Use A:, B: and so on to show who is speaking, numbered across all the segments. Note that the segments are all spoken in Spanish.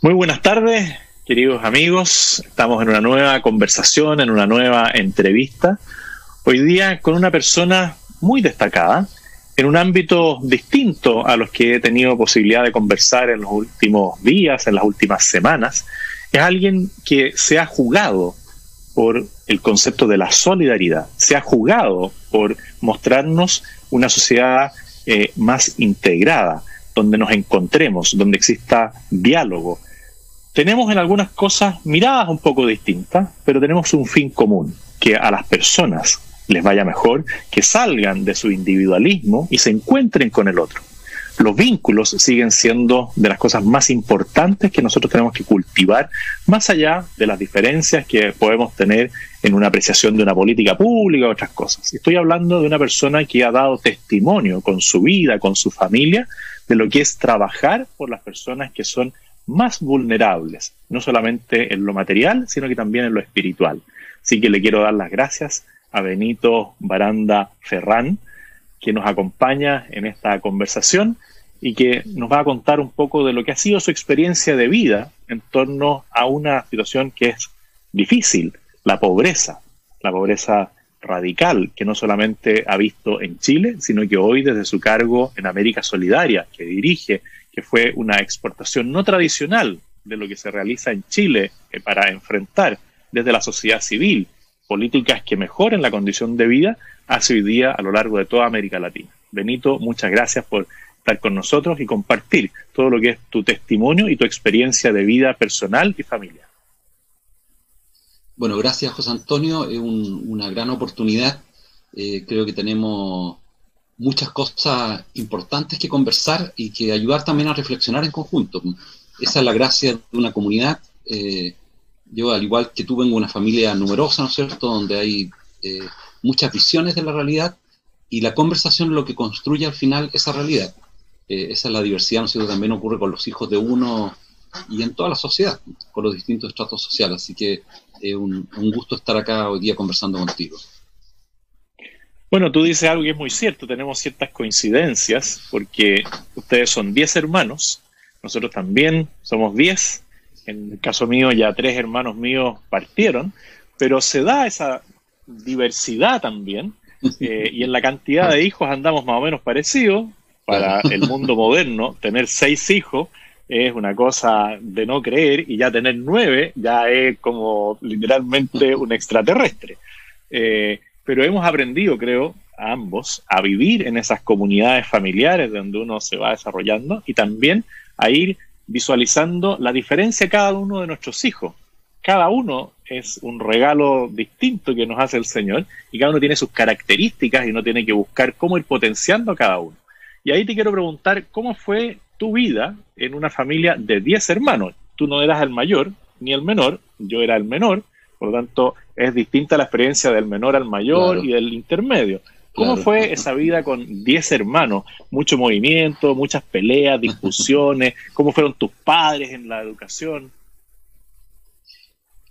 A: Muy buenas tardes, queridos amigos. Estamos en una nueva conversación, en una nueva entrevista. Hoy día con una persona muy destacada, en un ámbito distinto a los que he tenido posibilidad de conversar en los últimos días, en las últimas semanas. Es alguien que se ha jugado por el concepto de la solidaridad, se ha jugado por mostrarnos una sociedad más integrada, donde nos encontremos, donde exista diálogo. Tenemos en algunas cosas miradas un poco distintas, pero tenemos un fin común, que a las personas les vaya mejor, que salgan de su individualismo y se encuentren con el otro. Los vínculos siguen siendo de las cosas más importantes que nosotros tenemos que cultivar, más allá de las diferencias que podemos tener en una apreciación de una política pública o otras cosas. Estoy hablando de una persona que ha dado testimonio con su vida, con su familia, de lo que es trabajar por las personas que son más vulnerables, no solamente en lo material, sino que también en lo espiritual. Así que le quiero dar las gracias a Benito Baranda Ferrán, que nos acompaña en esta conversación y que nos va a contar un poco de lo que ha sido su experiencia de vida en torno a una situación que es difícil, la pobreza radical, que no solamente ha visto en Chile, sino que hoy desde su cargo en América Solidaria, que dirige, que fue una exportación no tradicional de lo que se realiza en Chile para enfrentar desde la sociedad civil políticas que mejoren la condición de vida, hace hoy día a lo largo de toda América Latina. Benito, muchas gracias por estar con nosotros y compartir todo lo que es tu testimonio y tu experiencia de vida personal y familiar.
B: Bueno, gracias José Antonio, es una gran oportunidad. Creo que tenemos muchas cosas importantes que conversar y que ayudar también a reflexionar en conjunto. Esa es la gracia de una comunidad. Yo, al igual que tú, vengo de una familia numerosa, ¿no es cierto?, donde hay muchas visiones de la realidad, y la conversación es lo que construye al final esa realidad. Esa es la diversidad, ¿no es cierto?, también ocurre con los hijos de uno y en toda la sociedad, con los distintos estratos sociales. Así que es un gusto estar acá hoy día conversando contigo.
A: Bueno, tú dices algo que es muy cierto, tenemos ciertas coincidencias, porque ustedes son 10 hermanos, nosotros también somos 10, en el caso mío ya 3 hermanos míos partieron, pero se da esa diversidad también, y en la cantidad de hijos andamos más o menos parecidos. Para el mundo moderno, tener 6 hijos es una cosa de no creer, y ya tener 9 ya es como literalmente un extraterrestre. Pero hemos aprendido, creo, a ambos, a vivir en esas comunidades familiares donde uno se va desarrollando, y también a ir visualizando la diferencia de cada uno de nuestros hijos. Cada uno es un regalo distinto que nos hace el Señor, y cada uno tiene sus características y uno tiene que buscar cómo ir potenciando a cada uno. Y ahí te quiero preguntar, ¿cómo fue tu vida en una familia de 10 hermanos? Tú no eras el mayor ni el menor, yo era el menor, por lo tanto es distinta la experiencia del menor al mayor, claro, y del intermedio. ¿Cómo fue esa vida con 10 hermanos? Mucho movimiento, muchas peleas, discusiones. ¿Cómo fueron tus padres en la educación?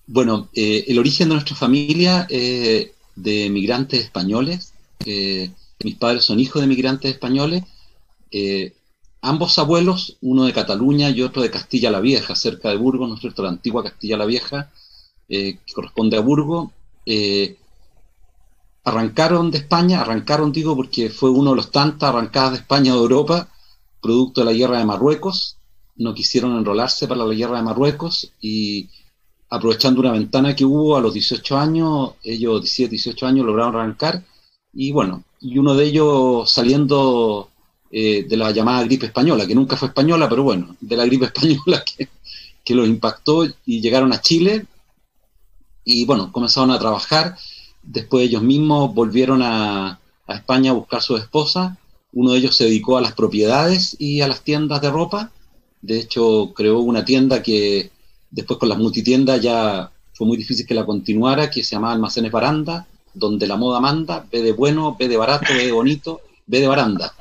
B: Bueno, el origen de nuestra familia de migrantes españoles. Mis padres son hijos de migrantes españoles. Ambos abuelos, uno de Cataluña y otro de Castilla la Vieja, cerca de Burgos, ¿no es cierto?, la antigua Castilla la Vieja, que corresponde a Burgos. Arrancaron de España, digo porque fue uno de los tantas arrancadas de España o de Europa, producto de la guerra de Marruecos. No quisieron enrolarse para la guerra de Marruecos, y aprovechando una ventana que hubo a los 18 años, ellos 17, 18 años lograron arrancar, y bueno, y uno de ellos saliendo de la llamada gripe española, que nunca fue española, pero bueno, de la gripe española que los impactó, y llegaron a Chile, y bueno, comenzaron a trabajar. Después ellos mismos volvieron a España a buscar su esposa. Uno de ellos se dedicó a las propiedades y a las tiendas de ropa. De hecho, creó una tienda que después, con las multitiendas, ya fue muy difícil que la continuara, que se llamaba Almacenes Baranda, donde la moda manda, ve de bueno, ve de barato, ve de bonito, ve de baranda.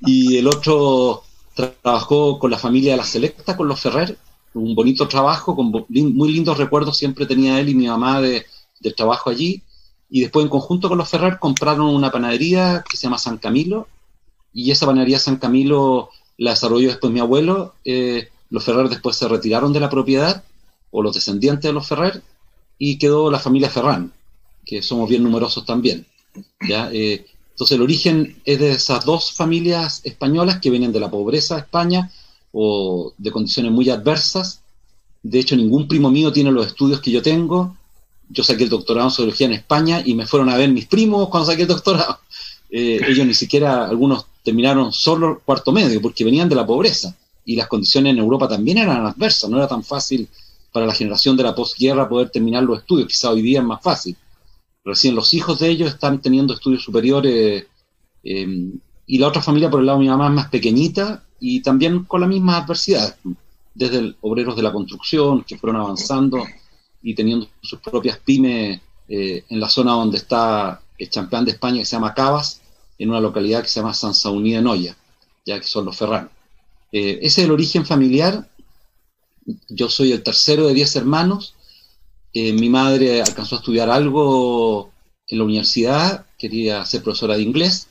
B: Y el otro trabajó con la familia de la Selecta, con los Ferrer, un bonito trabajo, con muy lindos recuerdos siempre tenía él y mi mamá del trabajo allí. Y después, en conjunto con los Ferrer, compraron una panadería que se llama San Camilo, y esa panadería San Camilo la desarrolló después mi abuelo, Los Ferrer después se retiraron de la propiedad, o los descendientes de los Ferrer, y quedó la familia Ferrán, que somos bien numerosos también, ¿ya? Entonces el origen es de esas dos familias españolas que vienen de la pobreza de España, o de condiciones muy adversas. De hecho, ningún primo mío tiene los estudios que yo tengo. Yo saqué el doctorado en sociología en España y me fueron a ver mis primos cuando saqué el doctorado. Ellos ni siquiera, algunos terminaron solo el cuarto medio, porque venían de la pobreza. Y las condiciones en Europa también eran adversas, no era tan fácil para la generación de la posguerra poder terminar los estudios, quizá hoy día es más fácil. Recién los hijos de ellos están teniendo estudios superiores, y la otra familia por el lado de mi mamá es más pequeñita y también con la misma adversidad, desde obreros de la construcción que fueron avanzando y teniendo sus propias pymes en la zona donde está el champán de España, que se llama Cabas, en una localidad que se llama San Sauní de Noya, ya que son los Ferrán. Ese es el origen familiar. Yo soy el tercero de 10 hermanos. Mi madre alcanzó a estudiar algo en la universidad, quería ser profesora de inglés,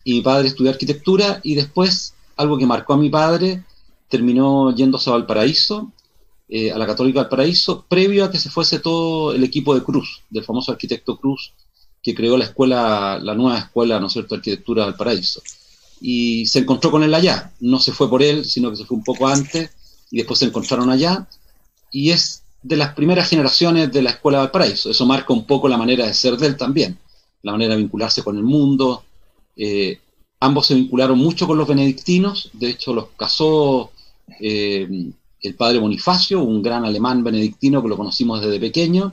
B: y mi padre estudió arquitectura, y después, algo que marcó a mi padre, terminó yéndose a Valparaíso, a la Católica Valparaíso, previo a que se fuese todo el equipo de Cruz, del famoso arquitecto Cruz, que creó la escuela, la nueva escuela, ¿no es cierto?, de arquitectura de Valparaíso. Y se encontró con él allá, no se fue por él, sino que se fue un poco antes, y después se encontraron allá, y es de las primeras generaciones de la Escuela de Valparaíso. Eso marca un poco la manera de ser de él también, la manera de vincularse con el mundo. Ambos se vincularon mucho con los benedictinos, de hecho los casó el padre Bonifacio, un gran alemán benedictino que lo conocimos desde pequeño.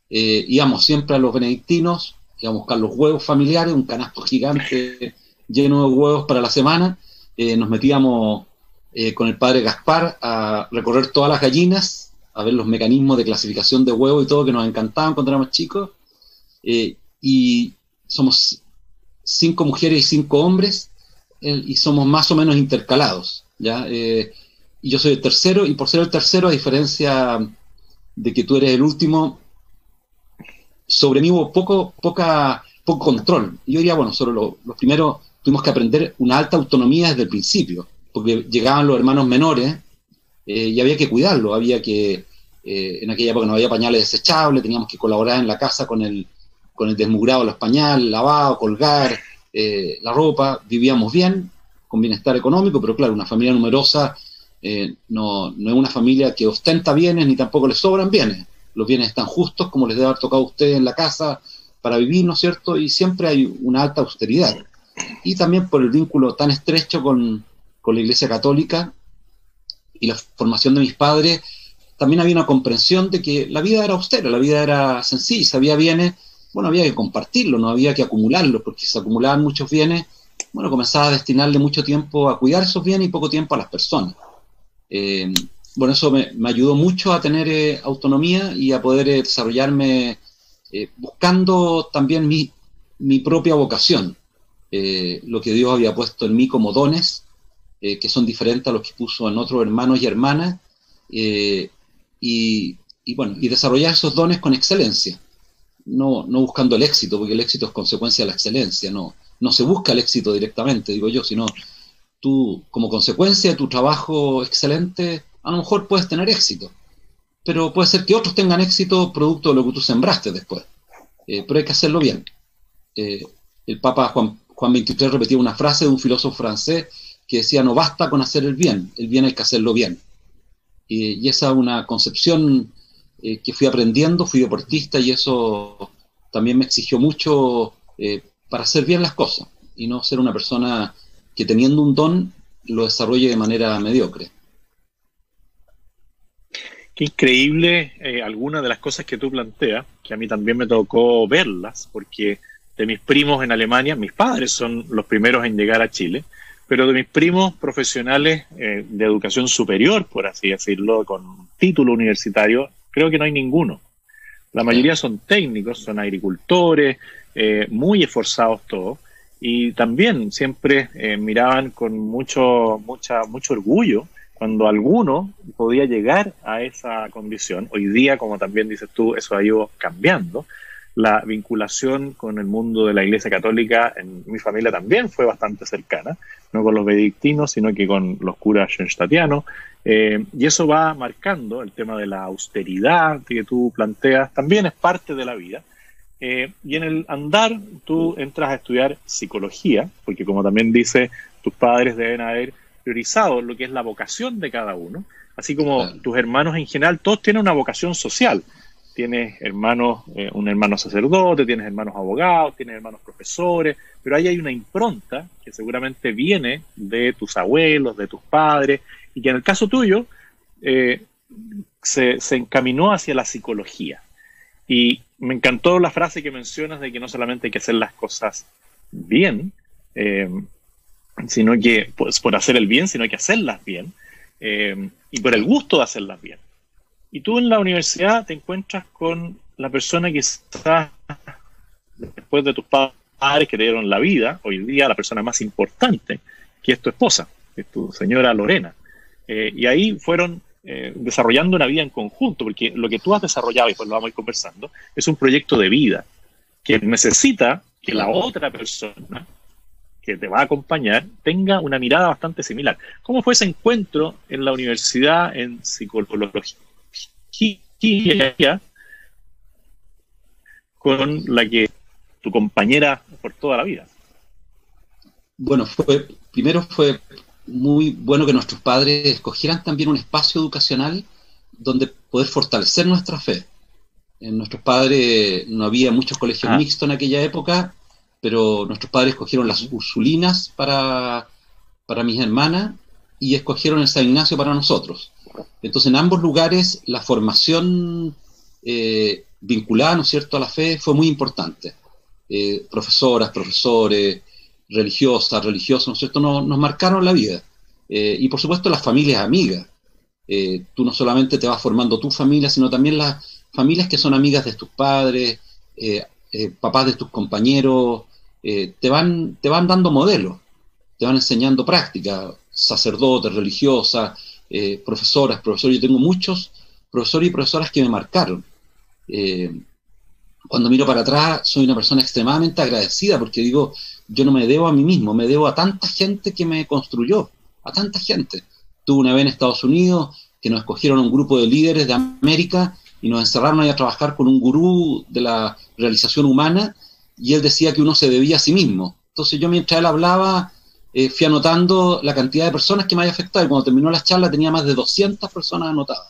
B: Íbamos siempre a los benedictinos, íbamos a buscar los huevos familiares, un canasto gigante lleno de huevos para la semana. Nos metíamos con el padre Gaspar a recorrer todas las gallinas, a ver los mecanismos de clasificación de huevos y todo, que nos encantaban cuando éramos chicos. Y somos 5 mujeres y 5 hombres, y somos más o menos intercalados, ¿ya? Y yo soy el tercero, y por ser el tercero, a diferencia de que tú eres el último, sobre mí hubo poco control. Yo diría, bueno, sobre los primeros tuvimos que aprender una alta autonomía desde el principio, porque llegaban los hermanos menores, y había que cuidarlo, había que, en aquella época no había pañales desechables, teníamos que colaborar en la casa con el desmugrado de los pañales, lavado, colgar la ropa. Vivíamos bien, con bienestar económico, pero claro, una familia numerosa no es una familia que ostenta bienes, ni tampoco le sobran bienes. Los bienes están justos, como les debe haber tocado a ustedes en la casa para vivir, ¿no es cierto? Y siempre hay una alta austeridad. Y también por el vínculo tan estrecho con la Iglesia Católica y la formación de mis padres, también había una comprensión de que la vida era austera, la vida era sencilla, si había bienes, bueno, había que compartirlo, no había que acumularlo, porque si se acumulaban muchos bienes, bueno, comenzaba a destinarle mucho tiempo a cuidar esos bienes y poco tiempo a las personas. Bueno, eso me ayudó mucho a tener autonomía y a poder desarrollarme buscando también mi propia vocación, lo que Dios había puesto en mí como dones, que son diferentes a los que puso en otros hermanos y hermanas, y bueno, y desarrollar esos dones con excelencia, no buscando el éxito, porque el éxito es consecuencia de la excelencia, no se busca el éxito directamente, digo yo, sino tú, como consecuencia de tu trabajo excelente, a lo mejor puedes tener éxito, pero puede ser que otros tengan éxito producto de lo que tú sembraste después, pero hay que hacerlo bien. El Papa Juan XXIII repetía una frase de un filósofo francés que decía: no basta con hacer el bien hay que hacerlo bien. Y esa es una concepción que fui aprendiendo, fui deportista, y eso también me exigió mucho para hacer bien las cosas, y no ser una persona que teniendo un don lo desarrolle de manera mediocre.
A: Qué increíble algunas de las cosas que tú planteas, que a mí también me tocó verlas, porque de mis primos en Alemania, mis padres son los primeros en llegar a Chile, pero de mis primos profesionales de educación superior, por así decirlo, con título universitario, creo que no hay ninguno. La mayoría son técnicos, son agricultores, muy esforzados todos, y también siempre miraban con mucho orgullo cuando alguno podía llegar a esa condición. Hoy día, como también dices tú, eso ha ido cambiando, la vinculación con el mundo de la Iglesia Católica en mi familia también fue bastante cercana, no con los benedictinos, sino que con los curas schoenstattianos, y eso va marcando el tema de la austeridad que tú planteas, también es parte de la vida. Y en el andar tú entras a estudiar psicología, porque como también dice, tus padres deben haber priorizado lo que es la vocación de cada uno, así como tus hermanos en general, todos tienen una vocación social. Tienes hermanos, un hermano sacerdote, tienes hermanos abogados, tienes hermanos profesores, pero ahí hay una impronta que seguramente viene de tus abuelos, de tus padres, y que en el caso tuyo se encaminó hacia la psicología. Y me encantó la frase que mencionas de que no solamente hay que hacer las cosas bien, sino que pues, por hacer el bien, sino hay que hacerlas bien, y por el gusto de hacerlas bien. Y tú en la universidad te encuentras con la persona que está, después de tus padres que te dieron la vida, hoy día la persona más importante, que es tu esposa, que es tu señora Lorena. Y ahí fueron desarrollando una vida en conjunto, porque lo que tú has desarrollado, y pues lo vamos a ir conversando, es un proyecto de vida que necesita que la otra persona que te va a acompañar tenga una mirada bastante similar. ¿Cómo fue ese encuentro en la universidad en psicología con la que tu compañera por toda la vida?
B: Bueno, primero fue muy bueno que nuestros padres escogieran también un espacio educacional donde poder fortalecer nuestra fe. En nuestros padres no había muchos colegios mixtos en aquella época, pero nuestros padres escogieron las Ursulinas para mis hermanas y escogieron el San Ignacio para nosotros. Entonces, en ambos lugares, la formación vinculada, ¿no es cierto?, a la fe fue muy importante. Profesoras, profesores, religiosas, religiosos, ¿no es cierto?, nos marcaron la vida. Y, por supuesto, las familias amigas. Tú no solamente te vas formando tu familia, sino también las familias que son amigas de tus padres, papás de tus compañeros, te van dando modelos, te van enseñando prácticas, sacerdotes, religiosas, profesoras, profesores. Yo tengo muchos profesores y profesoras que me marcaron. Cuando miro para atrás, soy una persona extremadamente agradecida porque digo, yo no me debo a mí mismo, me debo a tanta gente que me construyó, a tanta gente. Tuve una vez en Estados Unidos que nos escogieron un grupo de líderes de América y nos encerraron ahí a trabajar con un gurú de la realización humana y él decía que uno se debía a sí mismo. Entonces yo mientras él hablaba fui anotando la cantidad de personas que me había afectado y cuando terminó la charla tenía más de 200 personas anotadas.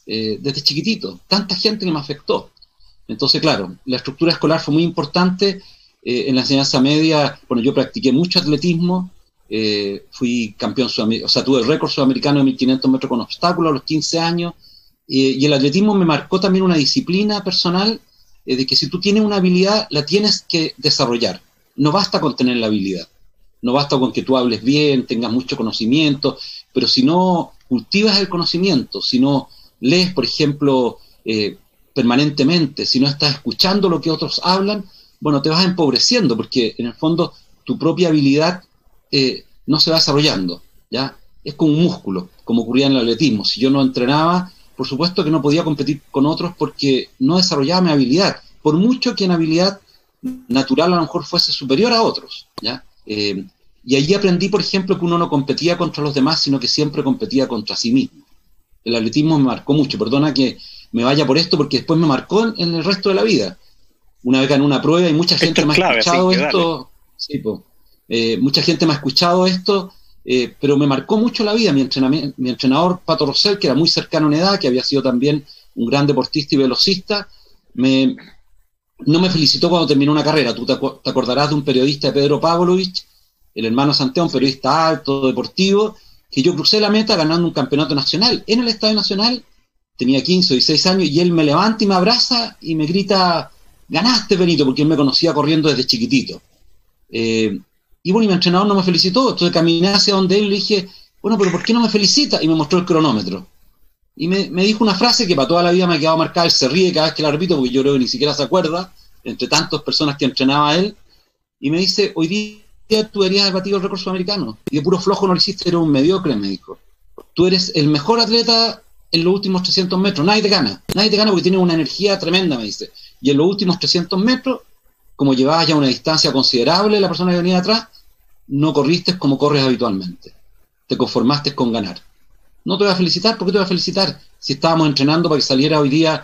B: Desde chiquitito, tanta gente que me afectó. Entonces, claro, la estructura escolar fue muy importante. En la enseñanza media, bueno, yo practiqué mucho atletismo, fui campeón sudamericano, o sea, tuve el récord sudamericano de 1500 metros con obstáculos a los 15 años, y el atletismo me marcó también una disciplina personal de que si tú tienes una habilidad, la tienes que desarrollar. No basta con tener la habilidad, no basta con que tú hables bien, tengas mucho conocimiento, pero si no cultivas el conocimiento, si no lees, por ejemplo, permanentemente, si no estás escuchando lo que otros hablan, bueno, te vas empobreciendo, porque en el fondo tu propia habilidad no se va desarrollando, ¿ya? Es como un músculo, como ocurría en el atletismo. Si yo no entrenaba, por supuesto que no podía competir con otros porque no desarrollaba mi habilidad, por mucho que en habilidad natural a lo mejor fuese superior a otros, ¿ya? Y allí aprendí, por ejemplo, que uno no competía contra los demás, sino que siempre competía contra sí mismo. El atletismo me marcó mucho, perdona que me vaya por esto, porque después me marcó en el resto de la vida. Una vez gané una prueba y mucha gente me ha escuchado esto. Sí, mucha gente me ha escuchado esto, pero me marcó mucho la vida. Mi entrenador, Pato Rosell, que era muy cercano en edad, que había sido también un gran deportista y velocista, no me felicitó cuando terminó una carrera. Tú te acordarás de un periodista de Pedro Pavlovich, el hermano Santiago, un periodista alto, deportivo, que yo crucé la meta ganando un campeonato nacional en el Estadio Nacional, tenía 15 o 16 años, y él me levanta y me abraza y me grita, ganaste, Benito, porque él me conocía corriendo desde chiquitito. Y bueno, y mi entrenador no me felicitó, entonces caminé hacia donde él y le dije, bueno, pero ¿por qué no me felicita? Y me mostró el cronómetro. Y me dijo una frase que para toda la vida me ha quedado marcada, él se ríe cada vez que la repito, porque yo creo que ni siquiera se acuerda, entre tantas personas que entrenaba él, y me dice, hoy día tú deberías haber batido el récord sudamericano, y de puro flojo no lo hiciste, eres un mediocre, me dijo. Tú eres el mejor atleta en los últimos 300 metros, nadie te gana porque tienes una energía tremenda, me dice. y en los últimos 300 metros, como llevabas ya una distancia considerable la persona que venía atrás, no corriste como corres habitualmente. Te conformaste con ganar. No te voy a felicitar, ¿por qué te voy a felicitar? Si estábamos entrenando para que saliera hoy día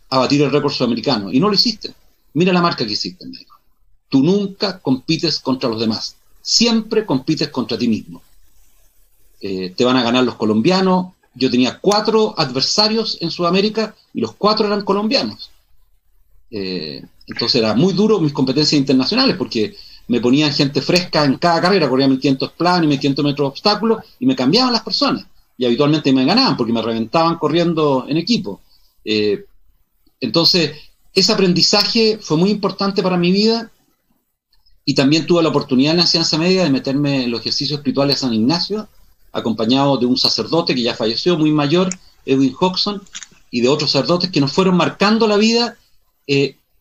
B: a batir el récord sudamericano, y no lo hiciste. Mira la marca que hiciste, me dijo. Tú nunca compites contra los demás, siempre compites contra ti mismo. Te van a ganar los colombianos. Yo tenía 4 adversarios en Sudamérica y los 4 eran colombianos. Entonces era muy duro mis competencias internacionales porque me ponían gente fresca en cada carrera, corría 1500 planos y 1500 metros de obstáculos y me cambiaban las personas y habitualmente me ganaban porque me reventaban corriendo en equipo. Entonces ese aprendizaje fue muy importante para mi vida y también tuve la oportunidad en la enseñanza media de meterme en los ejercicios espirituales de San Ignacio, acompañado de un sacerdote que ya falleció, muy mayor, Edwin Hodgson, y de otros sacerdotes que nos fueron marcando la vida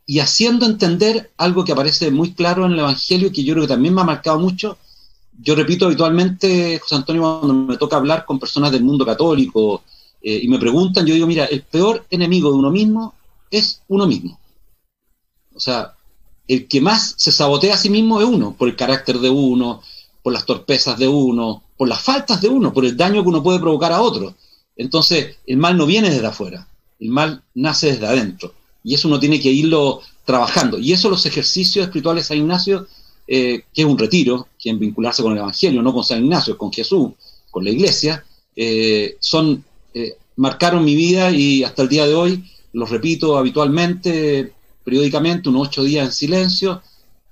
B: y haciendo entender algo que aparece muy claro en el Evangelio, que yo creo que también me ha marcado mucho. Yo repito habitualmente, José Antonio, cuando me toca hablar con personas del mundo católico y me preguntan, yo digo, mira, el peor enemigo de uno mismo es uno mismo. O sea, el que más se sabotea a sí mismo es uno, por el carácter de uno, por las torpezas de uno, por las faltas de uno, por el daño que uno puede provocar a otro. Entonces, el mal no viene desde afuera, el mal nace desde adentro. Y eso uno tiene que irlo trabajando. Y eso los ejercicios espirituales de San Ignacio, que es un retiro, que es vincularse con el Evangelio, no con San Ignacio, con Jesús, con la Iglesia, marcaron mi vida y hasta el día de hoy los repito habitualmente, periódicamente, unos 8 días en silencio,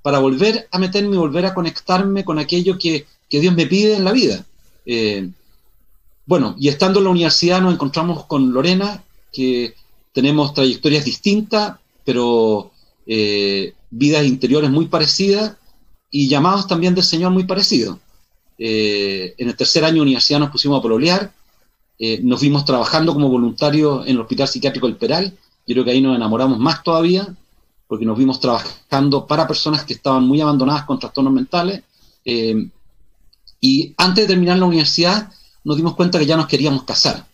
B: para volver a meterme y volver a conectarme con aquello que Dios me pide en la vida. Bueno, y estando en la universidad nos encontramos con Lorena, que tenemos trayectorias distintas, pero vidas interiores muy parecidas y llamados también del Señor muy parecidos. En el tercer año de universidad nos pusimos a pololear, nos vimos trabajando como voluntarios en el Hospital Psiquiátrico del Peral. Yo creo que ahí nos enamoramos más todavía, porque nos vimos trabajando para personas que estaban muy abandonadas con trastornos mentales. Y antes de terminar la universidad nos dimos cuenta que ya nos queríamos casar.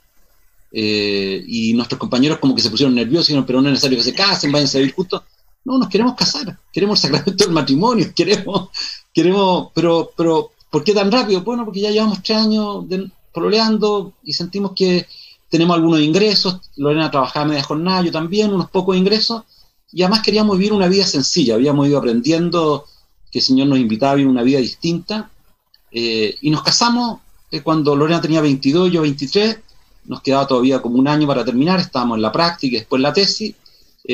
B: Y nuestros compañeros como que se pusieron nerviosos y dijeron, pero no es necesario que se casen, váyanse a vivir juntos. No, nos queremos casar, queremos el sacramento del matrimonio, queremos, pero ¿por qué tan rápido? Bueno, porque ya llevamos 3 años pololeando y sentimos que tenemos algunos ingresos. Lorena trabajaba media jornada, yo también, unos pocos ingresos, y además queríamos vivir una vida sencilla. Habíamos ido aprendiendo que el Señor nos invitaba a vivir una vida distinta, y nos casamos cuando Lorena tenía 22, yo 23, nos quedaba todavía como un año para terminar, estábamos en la práctica y después la tesis,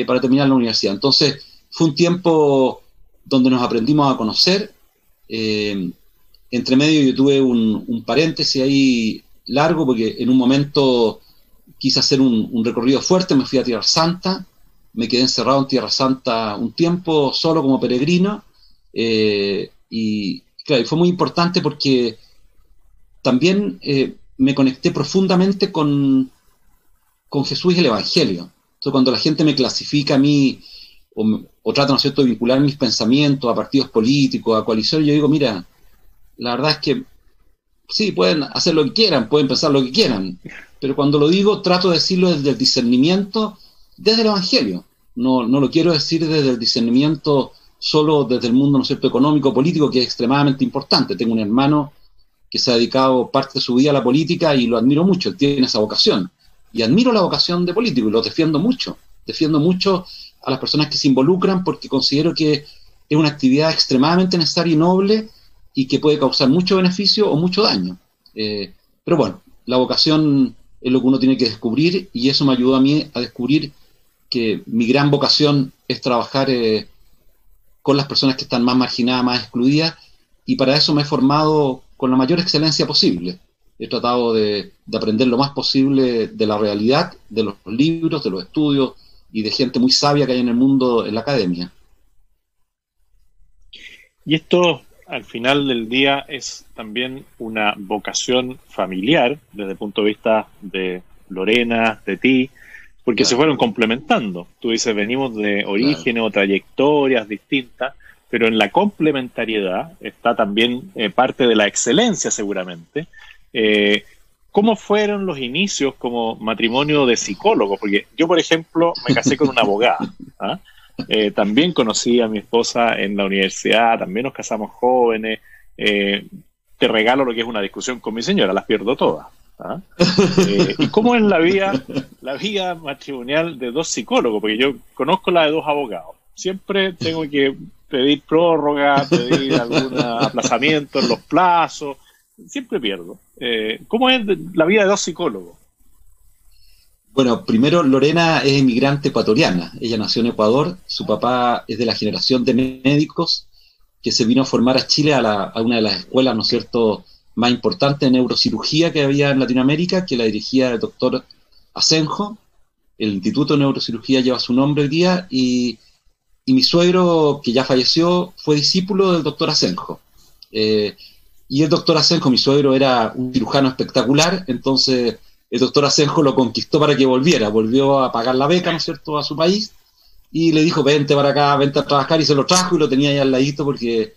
B: para terminar la universidad. Entonces fue un tiempo donde nos aprendimos a conocer. Entre medio yo tuve un paréntesis ahí largo, porque en un momento quise hacer un recorrido fuerte, me fui a Tierra Santa, me quedé encerrado en Tierra Santa un tiempo, solo como peregrino, y claro, y fue muy importante porque también me conecté profundamente con Jesús y el Evangelio. Entonces, cuando la gente me clasifica a mí, o trata, ¿no es cierto?, de vincular mis pensamientos a partidos políticos, a coaliciones, yo digo, mira, la verdad es que sí, pueden hacer lo que quieran, pueden pensar lo que quieran, pero cuando lo digo, trato de decirlo desde el discernimiento, desde el Evangelio. No lo quiero decir desde el discernimiento solo desde el mundo, ¿no es cierto?, económico, político, que es extremadamente importante. Tengo un hermano que se ha dedicado parte de su vida a la política y lo admiro mucho, él tiene esa vocación. Y admiro la vocación de político y lo defiendo mucho. Defiendo mucho a las personas que se involucran porque considero que es una actividad extremadamente necesaria y noble y que puede causar mucho beneficio o mucho daño. Pero bueno, la vocación es lo que uno tiene que descubrir y eso me ayudó a mí a descubrir que mi gran vocación es trabajar con las personas que están más marginadas, más excluidas, y para eso me he formado con la mayor excelencia posible. He tratado de aprender lo más posible de la realidad, de los libros, de los estudios y de gente muy sabia que hay en el mundo, en la academia.
A: Y esto, al final del día, es también una vocación familiar, desde el punto de vista de Lorena, de ti, porque claro, se fueron complementando. Tú dices, venimos de orígenes o trayectorias distintas, pero en la complementariedad está también parte de la excelencia, seguramente. ¿Cómo fueron los inicios como matrimonio de psicólogos? Porque yo, por ejemplo, me casé con una abogada, ¿ah? También conocí a mi esposa en la universidad, también nos casamos jóvenes. Te regalo lo que es una discusión con mi señora, las pierdo todas. ¿Ah? ¿Y cómo es la vida matrimonial de dos psicólogos? Porque yo conozco la de dos abogados. Siempre tengo que pedir prórroga, pedir algún aplazamiento en los plazos. Siempre pierdo. ¿Cómo es la vida de dos psicólogos?
B: Bueno, primero Lorena es inmigrante ecuatoriana. Ella nació en Ecuador. Su papá es de la generación de médicos que se vino a formar a Chile a una de las escuelas, ¿no es cierto?, más importantes de neurocirugía que había en Latinoamérica, que la dirigía el doctor Asenjo. El Instituto de Neurocirugía lleva su nombre hoy día, y mi suegro, que ya falleció, fue discípulo del doctor Asenjo. Y el doctor Asenjo, mi suegro, era un cirujano espectacular, entonces el doctor Asenjo lo conquistó para que volvió a pagar la beca, ¿no es cierto?, a su país, y le dijo, vente para acá, vente a trabajar, y se lo trajo y lo tenía ahí al ladito, porque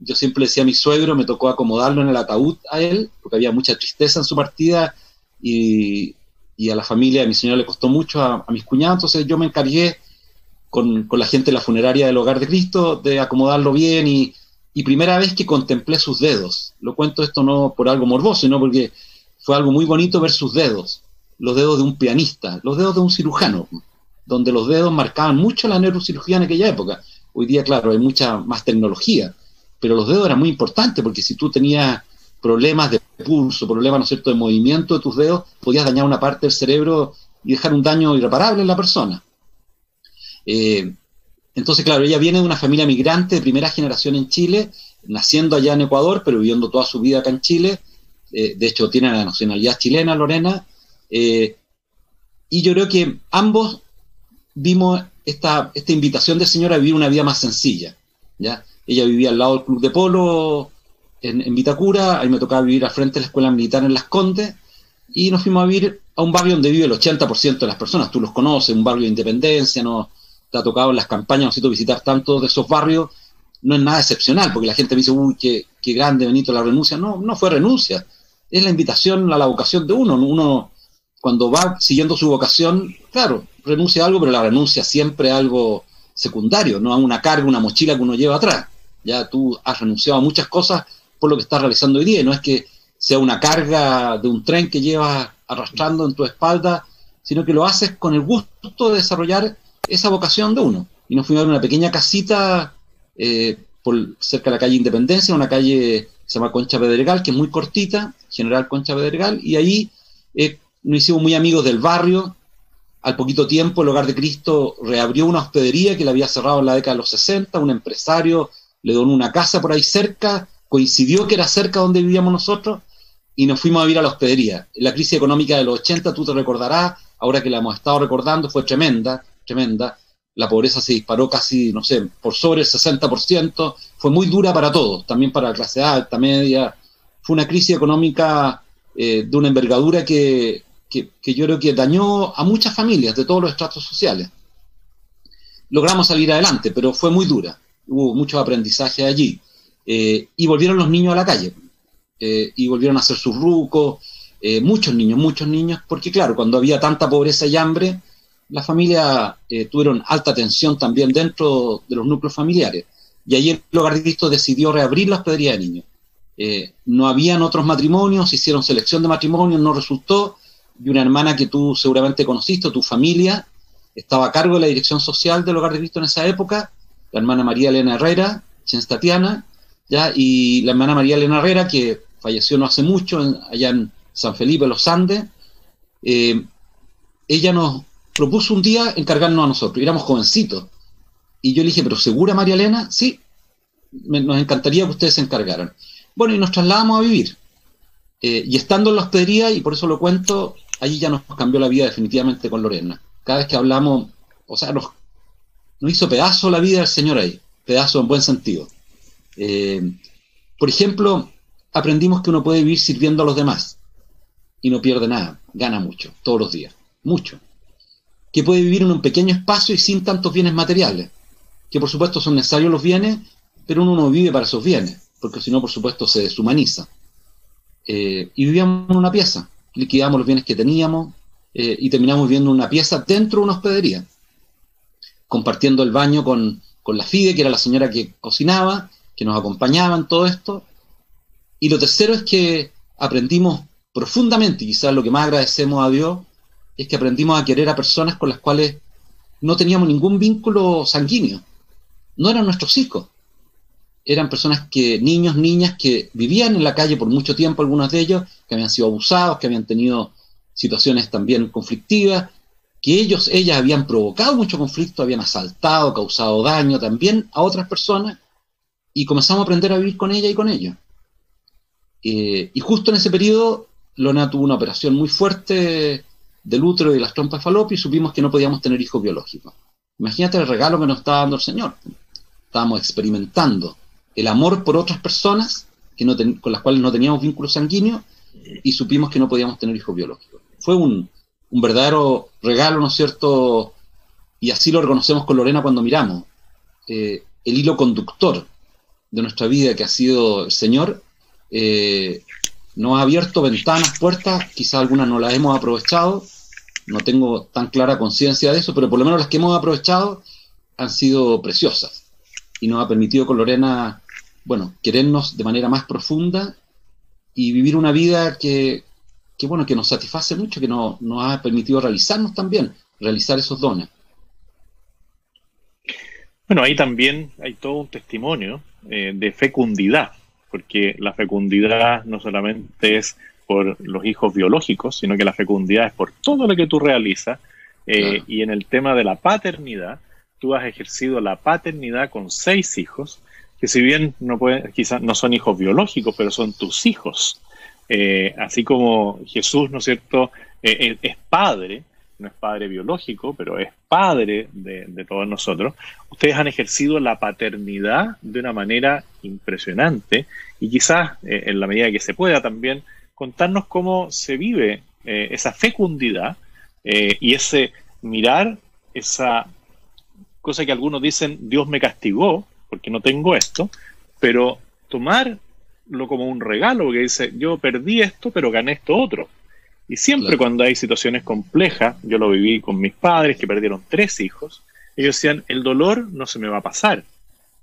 B: yo siempre decía a mi suegro, me tocó acomodarlo en el ataúd a él, porque había mucha tristeza en su partida, y a la familia de mi señora le costó mucho, a mis cuñados, entonces yo me encargué con la gente de la funeraria del Hogar de Cristo de acomodarlo bien, y primera vez que contemplé sus dedos. Lo cuento esto no por algo morboso, sino porque fue algo muy bonito ver sus dedos, los dedos de un pianista, los dedos de un cirujano, donde los dedos marcaban mucho la neurocirugía en aquella época. Hoy día, claro, hay mucha más tecnología, pero los dedos eran muy importantes, porque si tú tenías problemas de pulso, problemas, ¿no es cierto?, de movimiento de tus dedos, podías dañar una parte del cerebro y dejar un daño irreparable en la persona. Entonces, claro, ella viene de una familia migrante de primera generación en Chile, naciendo allá en Ecuador, pero viviendo toda su vida acá en Chile. De hecho, tiene la nacionalidad chilena, Lorena. Y yo creo que ambos vimos esta invitación del Señor a vivir una vida más sencilla, ¿ya? Ella vivía al lado del club de polo en Vitacura, ahí me tocaba vivir al frente de la escuela militar en Las Condes, y nos fuimos a vivir a un barrio donde vive el 80% de las personas. Tú los conoces, un barrio de Independencia, no te ha tocado en las campañas, no sé, visitar tantos de esos barrios, no es nada excepcional, porque la gente me dice, uy, qué grande, Benito, la renuncia. No fue renuncia, es la invitación a la vocación de uno. Uno, cuando va siguiendo su vocación, claro, renuncia a algo, pero la renuncia siempre a algo secundario, no a una carga, una mochila que uno lleva atrás. Ya tú has renunciado a muchas cosas por lo que estás realizando hoy día, y no es que sea una carga de un tren que llevas arrastrando en tu espalda, sino que lo haces con el gusto de desarrollar esa vocación de uno. Y nos fuimos a ver una pequeña casita cerca de la calle Independencia, una calle que se llama Concha Pedregal, que es muy cortita, General Concha Pedregal, y ahí nos hicimos muy amigos del barrio. Al poquito tiempo el Hogar de Cristo reabrió una hospedería que la había cerrado en la década de los 60, un empresario le donó una casa por ahí cerca, coincidió que era cerca donde vivíamos nosotros, y nos fuimos a vivir a la hospedería. La crisis económica de los 80, tú te recordarás, ahora que la hemos estado recordando, fue tremenda. La pobreza se disparó casi, no sé, por sobre el 60%, fue muy dura para todos, también para la clase alta, media. Fue una crisis económica de una envergadura que yo creo que dañó a muchas familias de todos los estratos sociales. Logramos salir adelante, pero fue muy dura, hubo mucho aprendizaje allí, y volvieron los niños a la calle, y volvieron a hacer sus rucos, muchos niños, porque claro, cuando había tanta pobreza y hambre, las familias tuvieron alta tensión también dentro de los núcleos familiares, y ahí el Hogar de Cristo decidió reabrir la hospedería de niños. No habían otros matrimonios, hicieron selección de matrimonios, no resultó, y una hermana que tú seguramente conociste, tu familia, estaba a cargo de la dirección social del Hogar de Cristo en esa época, la hermana María Elena Herrera, chenstatiana, ¿ya? Y la hermana María Elena Herrera, que falleció no hace mucho, allá en San Felipe, Los Andes, ella nos propuso un día encargarnos a nosotros, éramos jovencitos, y yo le dije, ¿pero segura, María Elena? Sí, nos encantaría que ustedes se encargaran. Bueno, y nos trasladamos a vivir, y estando en la hospedería, y por eso lo cuento, allí ya nos cambió la vida definitivamente con Lorena. Cada vez que hablamos, o sea, nos hizo pedazo la vida del Señor ahí, pedazo en buen sentido. Por ejemplo, aprendimos que uno puede vivir sirviendo a los demás, y no pierde nada, gana mucho, todos los días, mucho. Que puede vivir en un pequeño espacio y sin tantos bienes materiales, que por supuesto son necesarios los bienes, pero uno no vive para esos bienes, porque si no, por supuesto, se deshumaniza. Y vivíamos en una pieza, liquidamos los bienes que teníamos, y terminamos viviendo en una pieza dentro de una hospedería. compartiendo el baño con la Fide, que era la señora que cocinaba, que nos acompañaba en todo esto. Y lo tercero es que aprendimos profundamente, y quizás lo que más agradecemos a Dios, es que aprendimos a querer a personas con las cuales no teníamos ningún vínculo sanguíneo. No eran nuestros hijos. Eran personas niños, niñas que vivían en la calle por mucho tiempo, algunos de ellos, que habían sido abusados, que habían tenido situaciones también conflictivas, que ellas habían provocado mucho conflicto, habían asaltado, causado daño también a otras personas, y comenzamos a aprender a vivir con ella y con ellos. Y justo en ese periodo, Lorena tuvo una operación muy fuerte del útero y de las trompas de falopio, y supimos que no podíamos tener hijos biológicos. Imagínate el regalo que nos estaba dando el Señor. Estábamos experimentando el amor por otras personas con las cuales no teníamos vínculos sanguíneos, y supimos que no podíamos tener hijos biológicos. Fue un verdadero regalo, ¿no es cierto? Y así lo reconocemos con Lorena cuando miramos. El hilo conductor de nuestra vida, que ha sido el Señor, nos ha abierto ventanas, puertas, quizás algunas no las hemos aprovechado, no tengo tan clara conciencia de eso, pero por lo menos las que hemos aprovechado han sido preciosas, y nos ha permitido con Lorena, querernos de manera más profunda y vivir una vida que nos satisface mucho, que nos ha permitido realizarnos también, realizar esos dones.
A: Bueno, ahí también hay todo un testimonio de fecundidad, porque la fecundidad no solamente es por los hijos biológicos, sino que la fecundidad es por todo lo que tú realizas. Claro. Y en el tema de la paternidad, tú has ejercido la paternidad con 6 hijos, que si bien quizás no son hijos biológicos, pero son tus hijos. Así como Jesús, ¿no es cierto?, es padre, no es padre biológico, pero es padre de todos nosotros. Ustedes han ejercido la paternidad de una manera impresionante, y quizás, en la medida que se pueda también, contarnos cómo se vive esa fecundidad y ese mirar, esa cosa que algunos dicen, Dios me castigó porque no tengo esto, pero tomarlo como un regalo, porque dice, yo perdí esto, pero gané esto otro. Y siempre cuando hay situaciones complejas, yo lo viví con mis padres que perdieron 3 hijos, ellos decían, el dolor no se me va a pasar,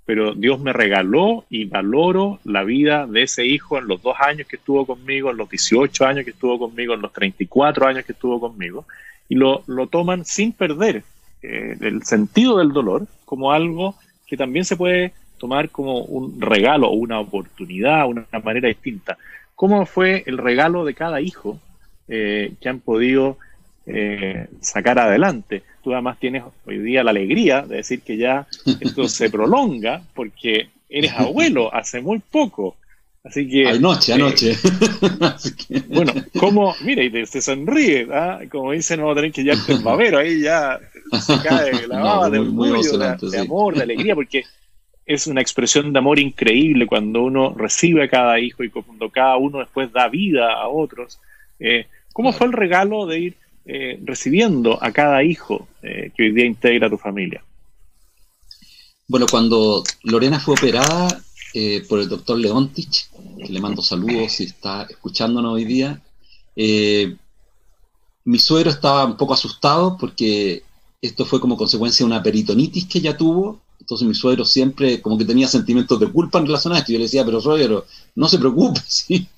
A: pero Dios me regaló y valoro la vida de ese hijo en los 2 años que estuvo conmigo, en los 18 años que estuvo conmigo, en los 34 años que estuvo conmigo, y lo toman sin perder el sentido del dolor como algo que también se puede tomar como un regalo o una oportunidad, una manera distinta. ¿Cómo fue el regalo de cada hijo que han podido sacar adelante? Tú además tienes hoy día la alegría de decir que ya esto se prolonga porque eres abuelo hace muy poco. Así que anoche. Así que... Bueno, mira, y te sonríe, ¿ah? Como dicen, vamos a tener que llevarte el babero, ahí ya se cae la baba de orgullo, de amor, de alegría, porque es una expresión de amor increíble cuando uno recibe a cada hijo y cuando cada uno después da vida a otros. ¿Cómo fue el regalo de ir recibiendo a cada hijo que hoy día integra tu familia?
B: Bueno, cuando Lorena fue operada por el doctor Leontich, que le mando saludos si está escuchándonos hoy día, mi suegro estaba un poco asustado porque esto fue como consecuencia de una peritonitis que ella tuvo. Entonces mi suegro siempre como que tenía sentimientos de culpa en relación a esto. Yo le decía, pero suegro, no se preocupe, ¿sí?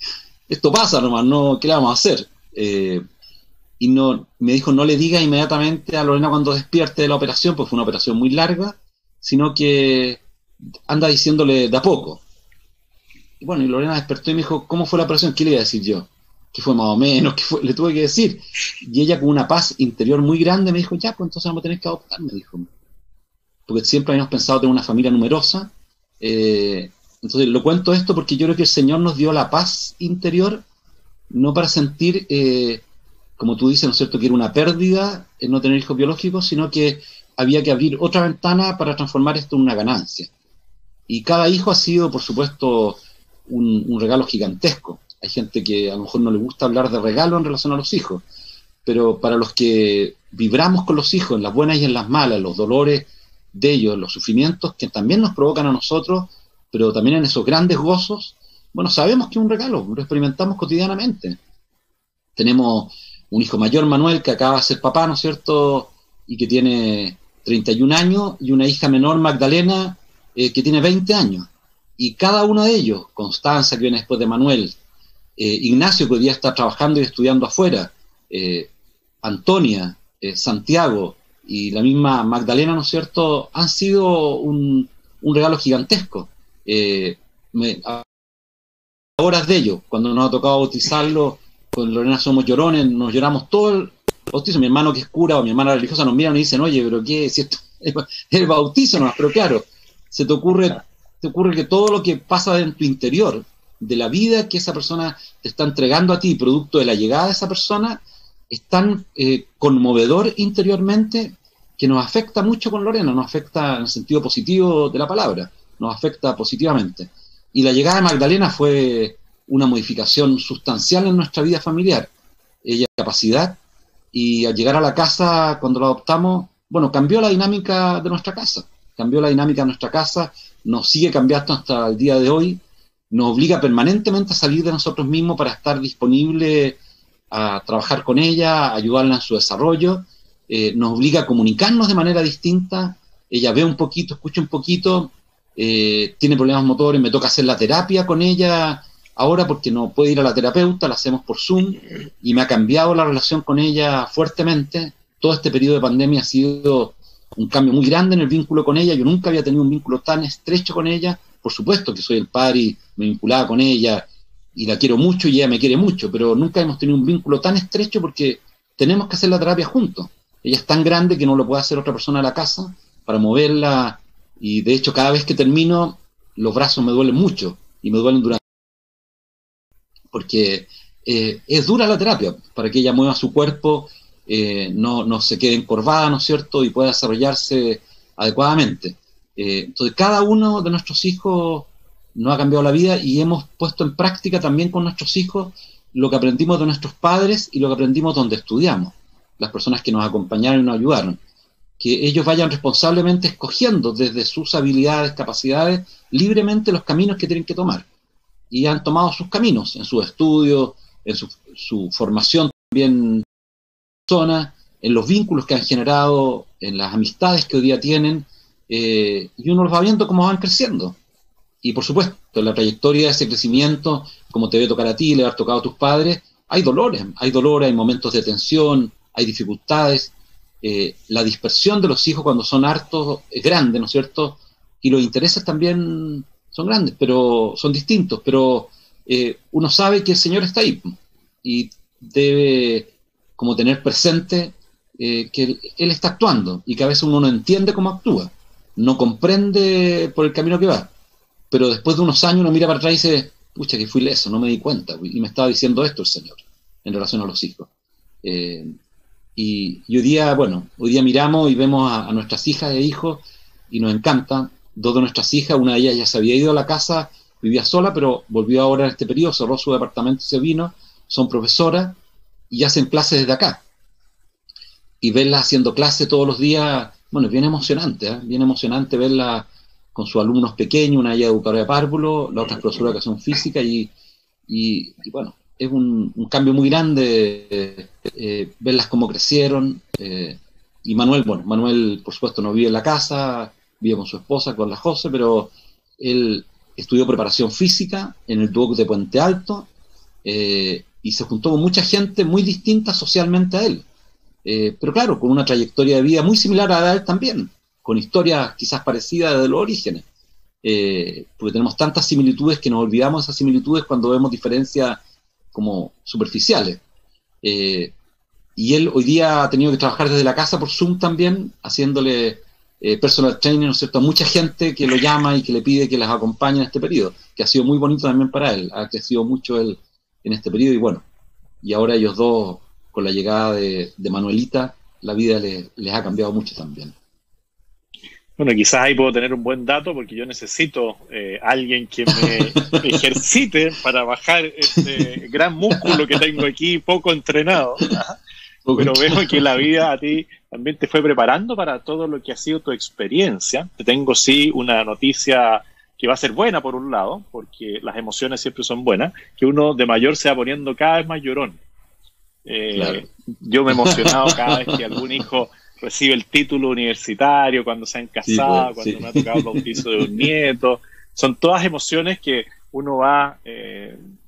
B: Esto pasa nomás, ¿no? ¿Qué le vamos a hacer? Y me dijo, no le diga inmediatamente a Lorena cuando despierte de la operación, pues fue una operación muy larga, sino que anda diciéndole de a poco. Y bueno, y Lorena despertó y me dijo, ¿cómo fue la operación? ¿Qué le iba a decir yo? ¿Qué fue más o menos? ¿Qué fue? Le tuve que decir. Y ella con una paz interior muy grande me dijo, ya, pues entonces vamos a tener que adoptar, me dijo. Porque siempre habíamos pensado tener una familia numerosa. Entonces lo cuento esto porque yo creo que el Señor nos dio la paz interior, no para sentir, como tú dices, ¿no es cierto?, que era una pérdida el no tener hijos biológicos, sino que había que abrir otra ventana para transformar esto en una ganancia. Y cada hijo ha sido, por supuesto, un regalo gigantesco. Hay gente que a lo mejor no le gusta hablar de regalo en relación a los hijos, pero para los que vibramos con los hijos, en las buenas y en las malas, los dolores de ellos, los sufrimientos que también nos provocan a nosotros, pero también en esos grandes gozos, bueno, sabemos que es un regalo, lo experimentamos cotidianamente. Tenemos un hijo mayor, Manuel, que acaba de ser papá, ¿no es cierto?, y que tiene 31 años, y una hija menor, Magdalena, que tiene 20 años. Y cada uno de ellos, Constanza, que viene después de Manuel, Ignacio, que hoy día está trabajando y estudiando afuera, Antonia, Santiago y la misma Magdalena, ¿no es cierto?, han sido un regalo gigantesco. A horas de ellos, cuando nos ha tocado bautizarlo, con Lorena somos llorones, nos lloramos todo el bautizo. Mi hermano, que es cura, o mi hermana religiosa, nos miran y dicen: oye, pero ¿qué? Si esto es el bautizo nomás. Pero claro, se te ocurre que todo lo que pasa en tu interior, de la vida que esa persona te está entregando a ti, producto de la llegada de esa persona, es tan conmovedor interiormente, que nos afecta mucho con Lorena, nos afecta en el sentido positivo de la palabra, nos afecta positivamente. Y la llegada de Magdalena fue una modificación sustancial en nuestra vida familiar. Ella capacidad, y al llegar a la casa, cuando la adoptamos, bueno, cambió la dinámica de nuestra casa, nos sigue cambiando hasta el día de hoy, nos obliga permanentemente a salir de nosotros mismos para estar disponible a trabajar con ella, a ayudarla en su desarrollo, nos obliga a comunicarnos de manera distinta. Ella ve un poquito, escucha un poquito, tiene problemas motores, me toca hacer la terapia con ella ahora porque no puede ir a la terapeuta, la hacemos por Zoom, y me ha cambiado la relación con ella fuertemente. Todo este periodo de pandemia ha sido un cambio muy grande en el vínculo con ella. Yo nunca había tenido un vínculo tan estrecho con ella. Por supuesto que soy el padre y me vinculaba con ella y la quiero mucho y ella me quiere mucho, pero nunca hemos tenido un vínculo tan estrecho porque tenemos que hacer la terapia juntos. Ella es tan grande que no lo puede hacer otra persona a la casa para moverla, y de hecho cada vez que termino los brazos me duelen mucho, y me duelen durante, porque es dura la terapia para que ella mueva su cuerpo, no se quede encorvada, ¿no es cierto?, y pueda desarrollarse adecuadamente. Entonces cada uno de nuestros hijos nos ha cambiado la vida, y hemos puesto en práctica también con nuestros hijos lo que aprendimos de nuestros padres y lo que aprendimos donde estudiamos, las personas que nos acompañaron y nos ayudaron, que ellos vayan responsablemente escogiendo desde sus habilidades, capacidades, libremente los caminos que tienen que tomar. Y han tomado sus caminos en sus estudios, en su formación también, en los vínculos que han generado, en las amistades que hoy día tienen, y uno los va viendo cómo van creciendo. Y por supuesto, en la trayectoria de ese crecimiento, como te debe tocar a ti, le haber tocado a tus padres, hay dolores, hay momentos de tensión, hay dificultades. La dispersión de los hijos cuando son hartos es grande, ¿no es cierto? Y los intereses también son grandes, pero son distintos, pero uno sabe que el Señor está ahí y debe como tener presente que Él está actuando, y que a veces uno no entiende cómo actúa, no comprende por el camino que va, pero después de unos años uno mira para atrás y dice: pucha, que fui leso, no me di cuenta, y me estaba diciendo esto el Señor en relación a los hijos. Y hoy día miramos y vemos a nuestras hijas e hijos y nos encanta. Dos de nuestras hijas, una de ellas ya se había ido a la casa, vivía sola, pero volvió ahora en este periodo, cerró su departamento y se vino. Son profesoras y hacen clases desde acá. Y verlas haciendo clases todos los días, bueno, es bien emocionante, bien emocionante verla con sus alumnos pequeños, una de ellas educadora de párvulo, la otra es profesora de educación física, y bueno, es un cambio muy grande verlas cómo crecieron. Y Manuel, por supuesto, no vive en la casa, vive con su esposa, con la José, pero él estudió preparación física en el Duoc de Puente Alto, y se juntó con mucha gente muy distinta socialmente a él, pero claro, con una trayectoria de vida muy similar a la de él también, con historias quizás parecidas desde los orígenes, porque tenemos tantas similitudes que nos olvidamos de esas similitudes cuando vemos diferencias como superficiales. Y él hoy día ha tenido que trabajar desde la casa por Zoom también, haciéndole personal training, ¿no es cierto?, a mucha gente que lo llama y que le pide que las acompañe en este periodo, que ha sido muy bonito también para él, ha crecido mucho él en este periodo. Y bueno, y ahora ellos dos, con la llegada de Manuelita, la vida les ha cambiado mucho también.
A: Bueno, quizás ahí puedo tener un buen dato, porque yo necesito alguien que me ejercite para bajar este gran músculo que tengo aquí, poco entrenado. Pero veo que la vida a ti también te fue preparando para todo lo que ha sido tu experiencia. Te tengo, sí, una noticia que va a ser buena por un lado, porque las emociones siempre son buenas, que uno de mayor se va poniendo cada vez más llorón. Claro. Yo me he emocionado cada vez que algún hijo recibe el título universitario, cuando se han casado, cuando me ha tocado el bautizo de un nieto. Son todas emociones que uno va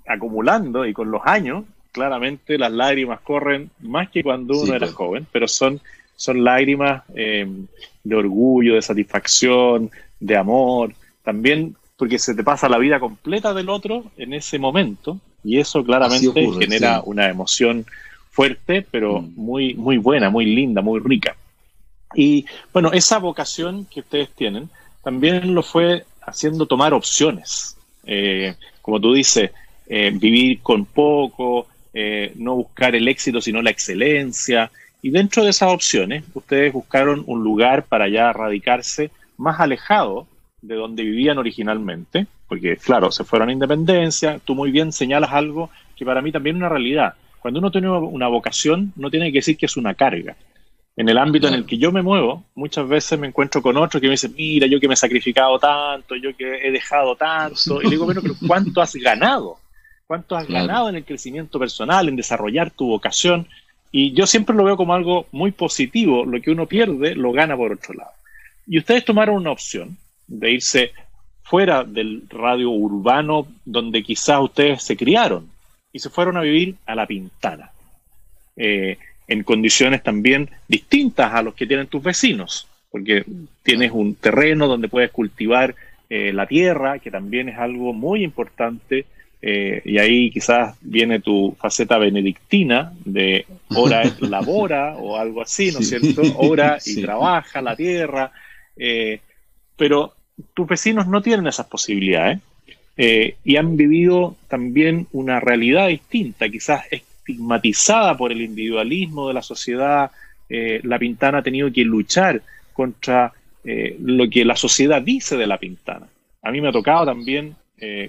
A: acumulando, y con los años, claramente las lágrimas corren más que cuando uno era joven, pero son lágrimas de orgullo, de satisfacción, de amor, también porque se te pasa la vida completa del otro en ese momento, y eso claramente genera una emoción fuerte, pero muy, muy buena, muy linda, muy rica. Y bueno, esa vocación que ustedes tienen también lo fue haciendo tomar opciones. Como tú dices, vivir con poco, no buscar el éxito sino la excelencia. Y dentro de esas opciones, ustedes buscaron un lugar para ya radicarse más alejado de donde vivían originalmente, porque claro, se fueron a Independencia. Tú muy bien señalas algo que para mí también es una realidad. Cuando uno tiene una vocación, no tiene que decir que es una carga. En el ámbito en el que yo me muevo, muchas veces me encuentro con otros que me dicen, mira, yo que me he sacrificado tanto, yo que he dejado tanto, y le digo, bueno, pero ¿cuánto has ganado? ¿Cuánto has ganado en el crecimiento personal, en desarrollar tu vocación? Y yo siempre lo veo como algo muy positivo. Lo que uno pierde, lo gana por otro lado. Y ustedes tomaron una opción de irse fuera del radio urbano donde quizás ustedes se criaron, y se fueron a vivir a La Pintana, en condiciones también distintas a los que tienen tus vecinos, porque tienes un terreno donde puedes cultivar la tierra, que también es algo muy importante, y ahí quizás viene tu faceta benedictina de ora et labora o algo así, ¿no es cierto? Ora y trabaja la tierra, pero tus vecinos no tienen esas posibilidades, y han vivido también una realidad distinta, quizás estigmatizada por el individualismo de la sociedad. La Pintana ha tenido que luchar contra lo que la sociedad dice de La Pintana. A mí me ha tocado también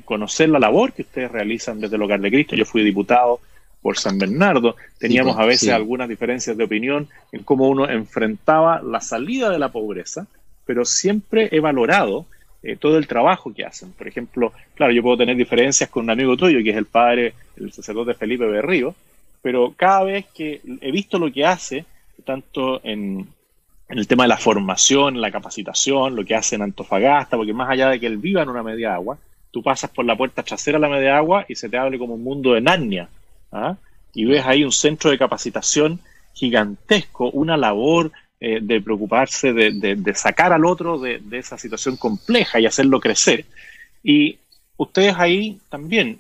A: conocer la labor que ustedes realizan desde el Hogar de Cristo. Yo fui diputado por San Bernardo, teníamos a veces algunas diferencias de opinión en cómo uno enfrentaba la salida de la pobreza, pero siempre he valorado todo el trabajo que hacen. Por ejemplo, claro, yo puedo tener diferencias con un amigo tuyo, que es el sacerdote Felipe Berrío, pero cada vez que he visto lo que hace, tanto en el tema de la formación, la capacitación, lo que hace en Antofagasta, porque más allá de que él viva en una media agua, tú pasas por la puerta trasera de la media agua y se te abre como un mundo de Narnia, ¿ah? Y ves ahí un centro de capacitación gigantesco, una labor de preocuparse de sacar al otro de esa situación compleja y hacerlo crecer. Y ustedes ahí también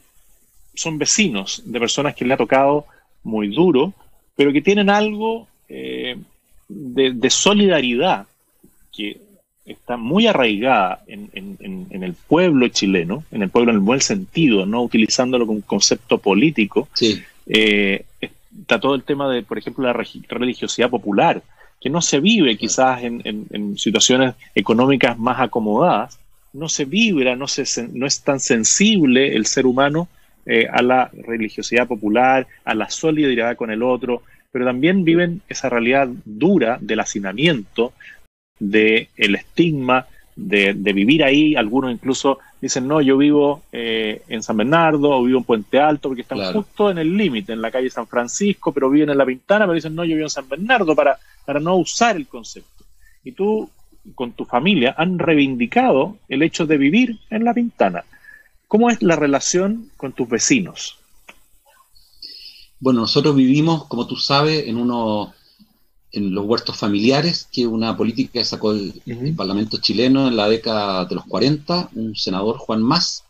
A: son vecinos de personas que le ha tocado muy duro, pero que tienen algo de solidaridad que está muy arraigada en el pueblo chileno, en el pueblo en el buen sentido, no utilizándolo como un concepto político. Está todo el tema de, por ejemplo, la religiosidad popular, que no se vive quizás en situaciones económicas más acomodadas, no se vibra, no es tan sensible el ser humano a la religiosidad popular, a la solidaridad con el otro, pero también viven esa realidad dura del hacinamiento, del estigma, de vivir ahí. Algunos incluso dicen, no, yo vivo en San Bernardo o vivo en Puente Alto, porque están justo en el límite, en la calle San Francisco, pero viven en La Pintana, pero dicen, no, yo vivo en San Bernardo, para no usar el concepto. Y tú, con tu familia, han reivindicado el hecho de vivir en La Pintana. ¿Cómo es la relación con tus vecinos?
B: Bueno, nosotros vivimos, como tú sabes, en los huertos familiares, que es una política que sacó el Parlamento chileno en la década de los 40, un senador, Juan Mas,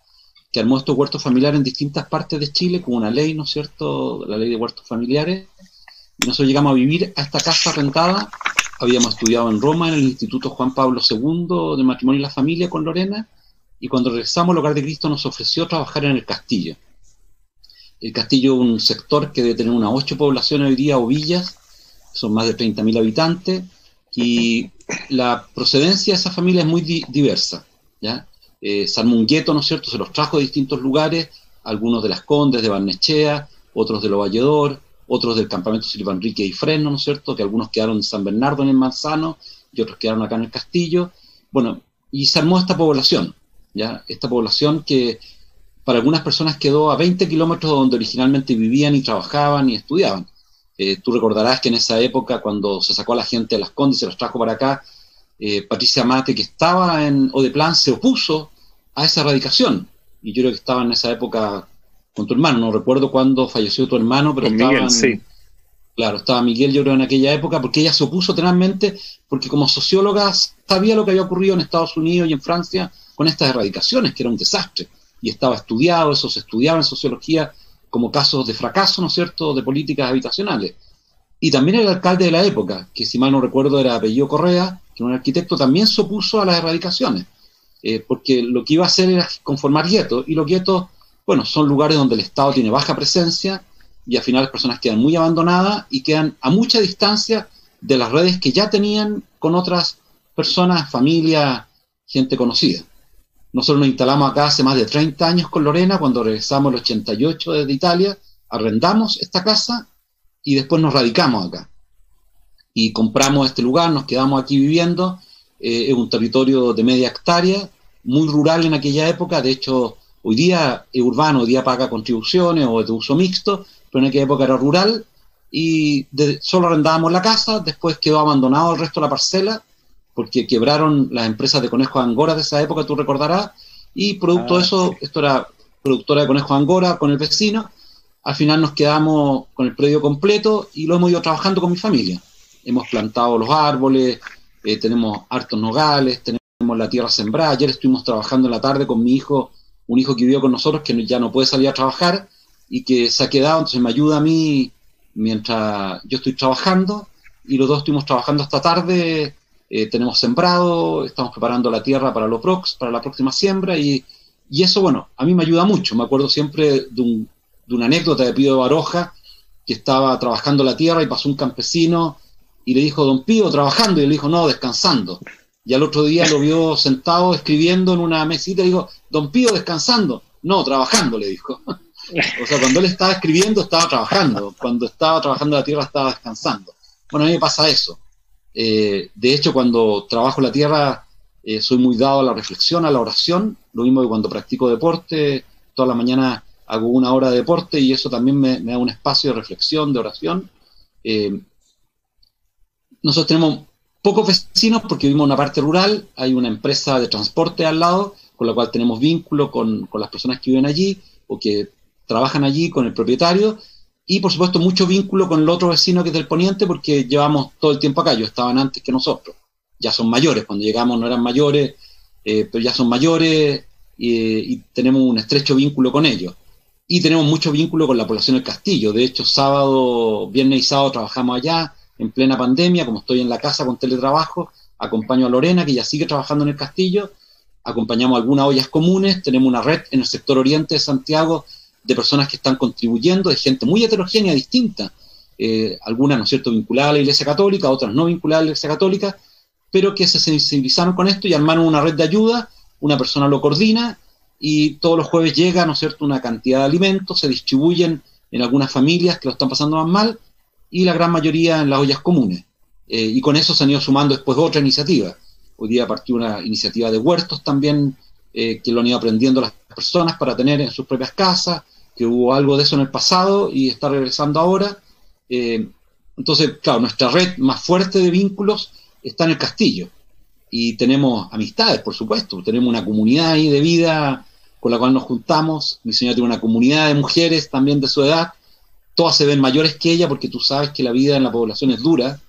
B: que armó estos huertos familiares en distintas partes de Chile, con una ley, ¿no es cierto?, la ley de huertos familiares. Y nosotros llegamos a vivir a esta casa rentada. Habíamos estudiado en Roma, en el Instituto Juan Pablo II de Matrimonio y la Familia con Lorena, y cuando regresamos al Hogar de Cristo nos ofreció trabajar en el Castillo. El Castillo es un sector que debe tener unas 8 poblaciones hoy día, o villas, son más de 30.000 habitantes, y la procedencia de esa familia es muy diversa, ¿ya? Se armó un gueto, ¿no es cierto?, se los trajo de distintos lugares, algunos de Las Condes, de Barnechea, otros de Lo Valledor, otros del campamento Silva Enrique y Fresno, ¿no es cierto?, que algunos quedaron en San Bernardo, en el Manzano, y otros quedaron acá en el Castillo. Bueno, y se armó esta población, ¿ya? Esta población que para algunas personas quedó a 20 kilómetros de donde originalmente vivían y trabajaban y estudiaban. Tú recordarás que en esa época, cuando se sacó a la gente de Las Condes y se los trajo para acá, Patricia Mate, que estaba en Odeplan, se opuso a esa erradicación. Y yo creo que estaba en esa época con tu hermano. No recuerdo cuándo falleció tu hermano, pero
A: con Miguel, sí.
B: Claro, estaba Miguel, yo creo, en aquella época, porque ella se opuso tenazmente, porque como socióloga sabía lo que había ocurrido en Estados Unidos y en Francia con estas erradicaciones, que era un desastre. Y estaba estudiado, eso se estudiaba en sociología como casos de fracaso, ¿no es cierto?, de políticas habitacionales. Y también el alcalde de la época, que si mal no recuerdo era apellido Correa, que era un arquitecto, también se opuso a las erradicaciones, porque lo que iba a hacer era conformar guetos, y los guetos, bueno, son lugares donde el Estado tiene baja presencia, y al final las personas quedan muy abandonadas y quedan a mucha distancia de las redes que ya tenían con otras personas, familia, gente conocida. Nosotros nos instalamos acá hace más de 30 años con Lorena, cuando regresamos el 88 desde Italia, arrendamos esta casa y después nos radicamos acá. Y compramos este lugar, nos quedamos aquí viviendo, es un territorio de media hectárea, muy rural en aquella época, de hecho hoy día es urbano, hoy día paga contribuciones o es de uso mixto, pero en aquella época era rural y solo arrendábamos la casa, después quedó abandonado el resto de la parcela, porque quebraron las empresas de conejos de Angora de esa época, tú recordarás, y producto de eso, esto era productora de conejos de Angora con el vecino, al final nos quedamos con el predio completo y lo hemos ido trabajando con mi familia. Hemos plantado los árboles, tenemos hartos nogales, tenemos la tierra sembrada. Ayer estuvimos trabajando en la tarde con mi hijo, un hijo que vivió con nosotros, que ya no puede salir a trabajar y que se ha quedado, entonces me ayuda a mí mientras yo estoy trabajando, y los dos estuvimos trabajando esta tarde. Tenemos sembrado, estamos preparando la tierra para la próxima siembra, y eso, bueno, a mí me ayuda mucho. Me acuerdo siempre de una anécdota de Pío de Baroja, que estaba trabajando la tierra y pasó un campesino y le dijo: don Pío, trabajando, y le dijo: no, descansando. Y al otro día lo vio sentado escribiendo en una mesita y dijo: don Pío, descansando. No, trabajando, le dijo. O sea, cuando él estaba escribiendo, estaba trabajando. Cuando estaba trabajando la tierra, estaba descansando. Bueno, a mí me pasa eso. De hecho, cuando trabajo la tierra, soy muy dado a la reflexión, a la oración. Lo mismo que cuando practico deporte, toda la mañana hago 1 hora de deporte, y eso también me da un espacio de reflexión, de oración. Nosotros tenemos pocos vecinos porque vivimos en una parte rural, hay una empresa de transporte al lado, con la cual tenemos vínculo con las personas que viven allí o que trabajan allí, con el propietario, y por supuesto mucho vínculo con el otro vecino que es del poniente, porque llevamos todo el tiempo acá. Ellos estaban antes que nosotros, ya son mayores, cuando llegamos no eran mayores, pero ya son mayores, y tenemos un estrecho vínculo con ellos. Y tenemos mucho vínculo con la población del Castillo. De hecho, viernes y sábado trabajamos allá, en plena pandemia. Como estoy en la casa con teletrabajo, acompaño a Lorena, que ya sigue trabajando en el Castillo, acompañamos algunas ollas comunes, tenemos una red en el sector oriente de Santiago de personas que están contribuyendo, de gente muy heterogénea, distinta, algunas, ¿no es cierto?, vinculadas a la Iglesia Católica, otras no vinculadas a la Iglesia Católica, pero que se sensibilizaron con esto y armaron una red de ayuda. Una persona lo coordina, y todos los jueves llega, ¿no es cierto?, una cantidad de alimentos, se distribuyen en algunas familias que lo están pasando más mal, y la gran mayoría en las ollas comunes. Y con eso se han ido sumando después otra iniciativa. Hoy día partió una iniciativa de huertos también, que lo han ido aprendiendo las personas para tener en sus propias casas, que hubo algo de eso en el pasado y está regresando ahora. Entonces, claro, nuestra red más fuerte de vínculos está en el Castillo. Y tenemos amistades, por supuesto. Tenemos una comunidad ahí de vida con la cual nos juntamos. Mi señora tiene una comunidad de mujeres también de su edad. Todas se ven mayores que ella, porque tú sabes que la vida en la población es dura.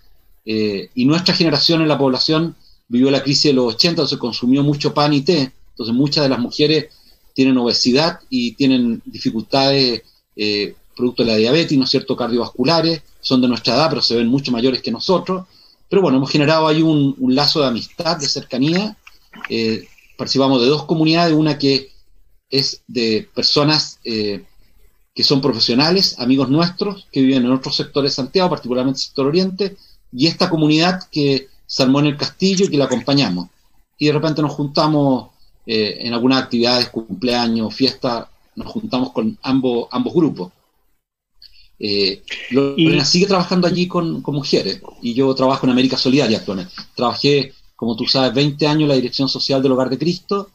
B: Y nuestra generación en la población vivió la crisis de los 80, entonces consumió mucho pan y té. Entonces muchas de las mujeres tienen obesidad y tienen dificultades producto de la diabetes, ¿no es cierto?, cardiovasculares. Son de nuestra edad, pero se ven mucho mayores que nosotros. Pero bueno, hemos generado ahí un lazo de amistad, de cercanía. Participamos de 2 comunidades, una que es de personas que son profesionales, amigos nuestros, que viven en otros sectores de Santiago, particularmente el sector oriente, y esta comunidad que se armó en el Castillo y que la acompañamos. Y de repente nos juntamos en algunas actividades, cumpleaños, fiestas, nos juntamos con ambos grupos. Lorena sigue trabajando allí con mujeres, y yo trabajo en América Solidaria actualmente. Trabajé, como tú sabes, 20 años en la Dirección Social del Hogar de Cristo,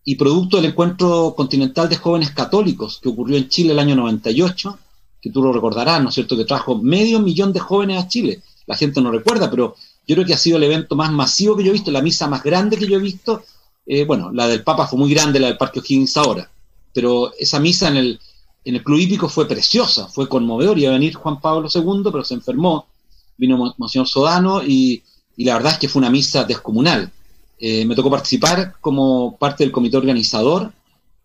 B: y producto del Encuentro Continental de Jóvenes Católicos que ocurrió en Chile el año 98, que tú lo recordarás, ¿no es cierto?, que trajo 500.000 de jóvenes a Chile. La gente no recuerda, pero yo creo que ha sido el evento más masivo que yo he visto, la misa más grande que yo he visto. Bueno, la del Papa fue muy grande, la del Parque O'Higgins ahora, pero esa misa en el Club Hípico fue preciosa, fue conmovedor. Iba a venir Juan Pablo II, pero se enfermó, vino Monseñor Sodano, y la verdad es que fue una misa descomunal. Me tocó participar como parte del comité organizador,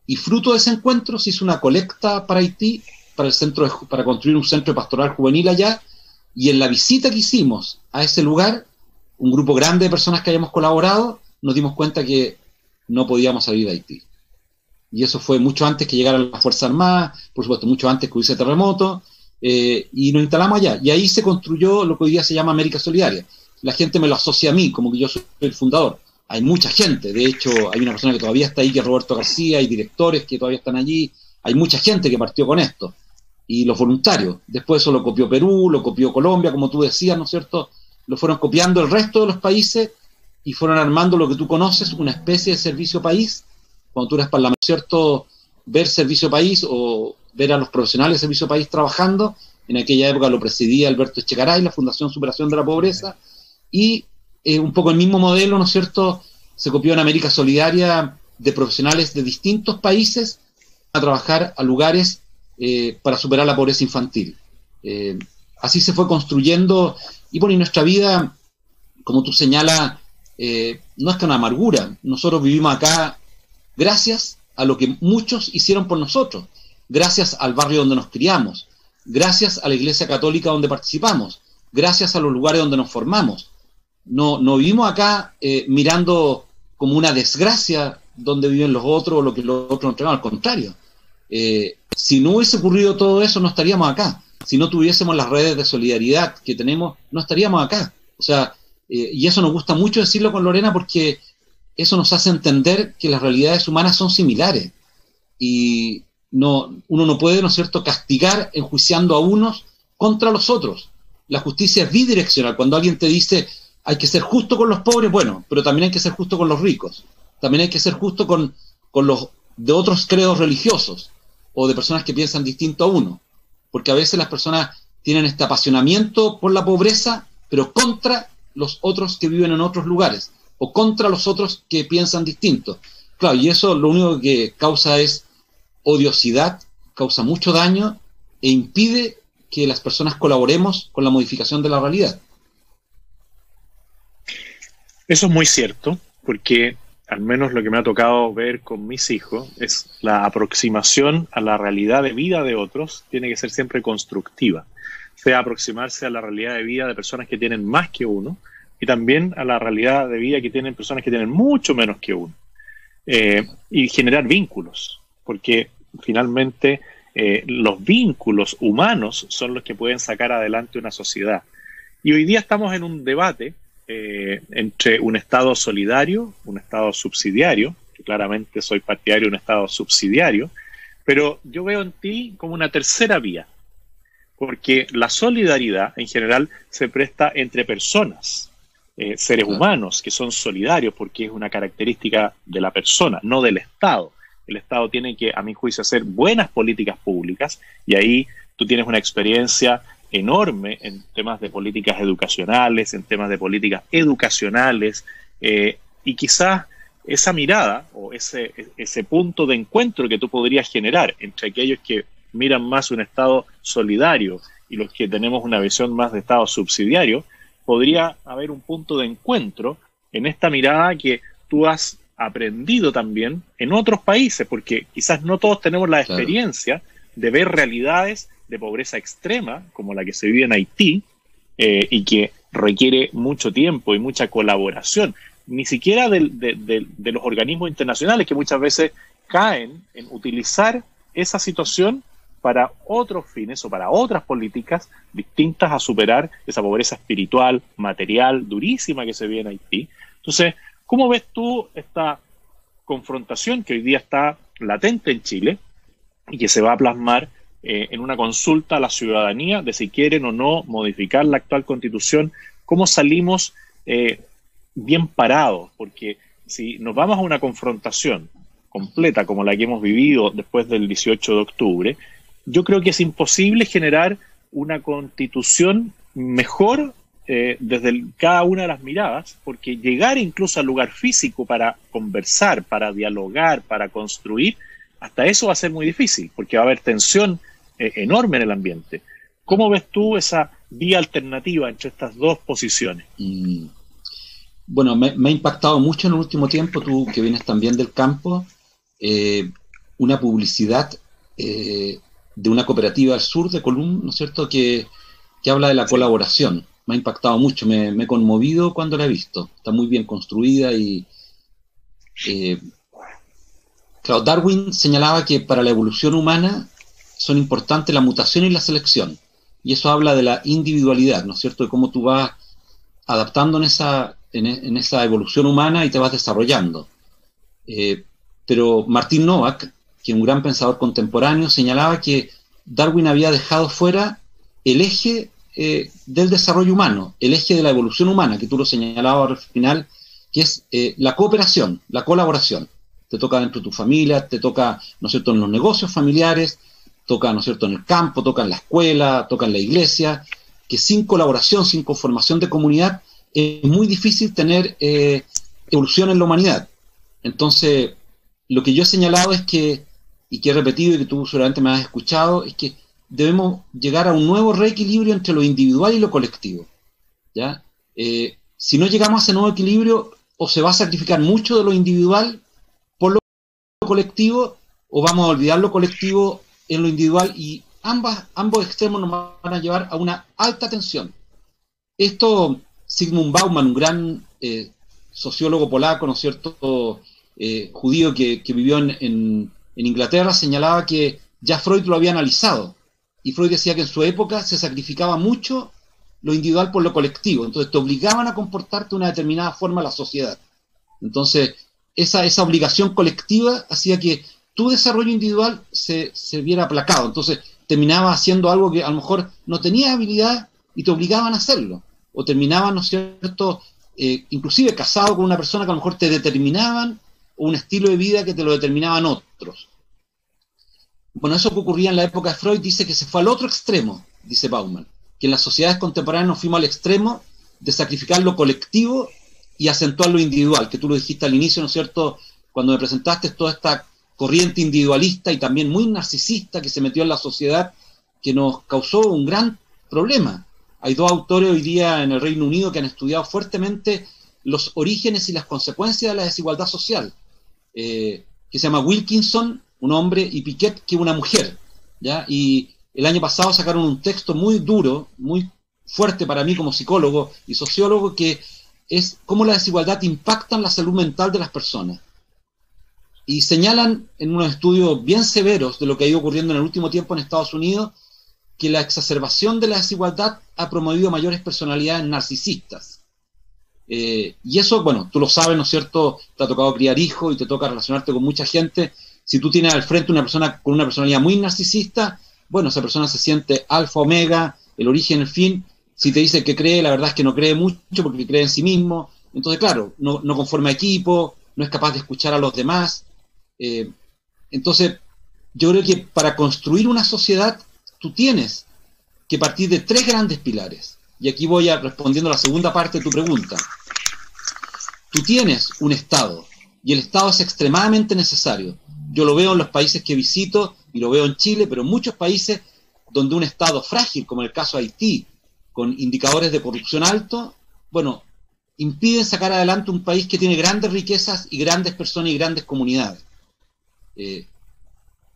B: y fruto de ese encuentro se hizo una colecta para Haití, para construir un centro pastoral juvenil allá, y en la visita que hicimos a ese lugar, un grupo grande de personas que habíamos colaborado, nos dimos cuenta que no podíamos salir de Haití. Y eso fue mucho antes que llegaran las Fuerzas Armadas, por supuesto, mucho antes que hubiese terremoto, y nos instalamos allá. Y ahí se construyó lo que hoy día se llama América Solidaria. La gente me lo asocia a mí, como que yo soy el fundador. Hay mucha gente, de hecho, hay una persona que todavía está ahí, que es Roberto García, hay directores que todavía están allí, hay mucha gente que partió con esto, y los voluntarios. Después eso lo copió Perú, lo copió Colombia, como tú decías, ¿no es cierto? Lo fueron copiando el resto de los países, y fueron armando lo que tú conoces, una especie de servicio país. Cuando tú eres parlamentario, ¿cierto?, ver servicio país o ver a los profesionales de servicio país trabajando. En aquella época lo presidía Alberto Echegaray, la Fundación Superación de la Pobreza, y un poco el mismo modelo, ¿no es cierto?, se copió en América Solidaria, de profesionales de distintos países a trabajar a lugares para superar la pobreza infantil. Así se fue construyendo, y bueno, y nuestra vida, como tú señalas, no es que una amargura. Nosotros vivimos acá gracias a lo que muchos hicieron por nosotros, gracias al barrio donde nos criamos, gracias a la Iglesia Católica donde participamos, gracias a los lugares donde nos formamos. No vivimos acá mirando como una desgracia donde viven los otros o lo que los otros nos entregan. Al contrario, si no hubiese ocurrido todo eso, no estaríamos acá. Si no tuviésemos las redes de solidaridad que tenemos, no estaríamos acá. O sea, y eso nos gusta mucho decirlo con Lorena, porque eso nos hace entender que las realidades humanas son similares. Y uno no puede, ¿no es cierto?, castigar enjuiciando a unos contra los otros. La justicia es bidireccional. Cuando alguien te dice hay que ser justo con los pobres, bueno, pero también hay que ser justo con los ricos. También hay que ser justo con los de otros credos religiosos o de personas que piensan distinto a uno. Porque a veces las personas tienen este apasionamiento por la pobreza, pero contra los otros que viven en otros lugares, o contra los otros que piensan distinto. Claro, y eso lo único que causa es odiosidad, causa mucho daño, e impide que las personas colaboremos con la modificación de la realidad.
A: Eso es muy cierto, porque al menos lo que me ha tocado ver con mis hijos es la aproximación a la realidad de vida de otros tiene que ser siempre constructiva, sea aproximarse a la realidad de vida de personas que tienen más que uno y también a la realidad de vida que tienen personas que tienen mucho menos que uno, y generar vínculos, porque finalmente los vínculos humanos son los que pueden sacar adelante una sociedad. Y hoy día estamos en un debate entre un Estado solidario, un Estado subsidiario, que claramente soy partidario de un Estado subsidiario, pero yo veo en ti como una tercera vía, porque la solidaridad en general se presta entre personas, seres humanos que son solidarios, porque es una característica de la persona, no del Estado. El Estado tiene que, a mi juicio, hacer buenas políticas públicas, y ahí tú tienes una experiencia enorme en temas de políticas educacionales, en temas de políticas educacionales, y quizás esa mirada o ese punto de encuentro que tú podrías generar entre aquellos que miran más un Estado solidario y los que tenemos una visión más de Estado subsidiario, podría haber un punto de encuentro en esta mirada que tú has aprendido también en otros países, porque quizás no todos tenemos la experiencia de ver realidades de pobreza extrema, como la que se vive en Haití, y que requiere mucho tiempo y mucha colaboración, ni siquiera de los organismos internacionales, que muchas veces caen en utilizar esa situación para otros fines o para otras políticas distintas a superar esa pobreza espiritual, material, durísima que se vive en Haití. Entonces, ¿cómo ves tú esta confrontación que hoy día está latente en Chile y que se va a plasmar en una consulta a la ciudadanía de si quieren o no modificar la actual Constitución? ¿Cómo salimos bien parados? Porque si nos vamos a una confrontación completa como la que hemos vivido después del 18 de octubre, yo creo que es imposible generar una constitución mejor desde cada una de las miradas, porque llegar incluso al lugar físico para conversar, para dialogar, para construir, hasta eso va a ser muy difícil, porque va a haber tensión enorme en el ambiente. ¿Cómo ves tú esa vía alternativa entre estas dos posiciones?
B: Bueno, me ha impactado mucho en el último tiempo, tú que vienes también del campo, una publicidad de una cooperativa al sur de Colum, ¿no es cierto?, que habla de la colaboración. Me ha impactado mucho, me he conmovido cuando la he visto. Está muy bien construida y... claro, Darwin señalaba que para la evolución humana son importantes la mutación y la selección. Y eso habla de la individualidad, ¿no es cierto?, de cómo tú vas adaptando en esa evolución humana y te vas desarrollando. Pero Martin Nowak, que es un gran pensador contemporáneo, señalaba que Darwin había dejado fuera el eje del desarrollo humano, el eje de la evolución humana, que tú lo señalabas al final, que es la cooperación, la colaboración. Te toca dentro de tu familia, te toca, ¿no es cierto?, en los negocios familiares, toca, ¿no es cierto?, en el campo, toca en la escuela, toca en la iglesia, que sin colaboración, sin conformación de comunidad, es muy difícil tener evolución en la humanidad. Entonces, lo que yo he señalado es que, y que he repetido y que tú seguramente me has escuchado, es que debemos llegar a un nuevo reequilibrio entre lo individual y lo colectivo, ¿ya? Si no llegamos a ese nuevo equilibrio, o se va a sacrificar mucho de lo individual por lo colectivo, o vamos a olvidar lo colectivo en lo individual, y ambos extremos nos van a llevar a una alta tensión. Esto, Zygmunt Bauman, un gran sociólogo polaco, ¿no es cierto?, judío que vivió en Inglaterra, señalaba que ya Freud lo había analizado, y Freud decía que en su época se sacrificaba mucho lo individual por lo colectivo, entonces te obligaban a comportarte de una determinada forma a la sociedad. Entonces, esa obligación colectiva hacía que tu desarrollo individual se viera aplacado, entonces terminabas haciendo algo que a lo mejor no tenías habilidad y te obligaban a hacerlo, o terminabas, ¿no es cierto?, inclusive casado con una persona que a lo mejor te determinaban, o un estilo de vida que te lo determinaban otros. Bueno, eso que ocurría en la época de Freud dice que se fue al otro extremo, dice Bauman, que en las sociedades contemporáneas nos fuimos al extremo de sacrificar lo colectivo y acentuar lo individual, que tú lo dijiste al inicio, ¿no es cierto?, cuando me presentaste toda esta corriente individualista y también muy narcisista que se metió en la sociedad, que nos causó un gran problema. Hay dos autores hoy día en el Reino Unido que han estudiado fuertemente los orígenes y las consecuencias de la desigualdad social, que se llama Wilkinson, un hombre, y Piquet, que es una mujer, ¿ya? Y el año pasado sacaron un texto muy duro, muy fuerte para mí como psicólogo y sociólogo, que es cómo la desigualdad impacta en la salud mental de las personas. Y señalan en unos estudios bien severos de lo que ha ido ocurriendo en el último tiempo en Estados Unidos, que la exacerbación de la desigualdad ha promovido mayores personalidades narcisistas. Y eso, bueno, tú lo sabes, ¿no es cierto?, te ha tocado criar hijos y te toca relacionarte con mucha gente. Si tú tienes al frente una persona con una personalidad muy narcisista, bueno, esa persona se siente alfa, omega, el origen, el fin. Si te dice que cree, la verdad es que no cree mucho porque cree en sí mismo. Entonces, claro, no conforma equipo, no es capaz de escuchar a los demás. Entonces, yo creo que para construir una sociedad, tú tienes que partir de tres grandes pilares. Y aquí voy respondiendo a la segunda parte de tu pregunta. Tú tienes un Estado, y el Estado es extremadamente necesario. Yo lo veo en los países que visito, y lo veo en Chile, pero en muchos países donde un Estado frágil, como el caso de Haití, con indicadores de corrupción altos, bueno, impiden sacar adelante un país que tiene grandes riquezas y grandes personas y grandes comunidades.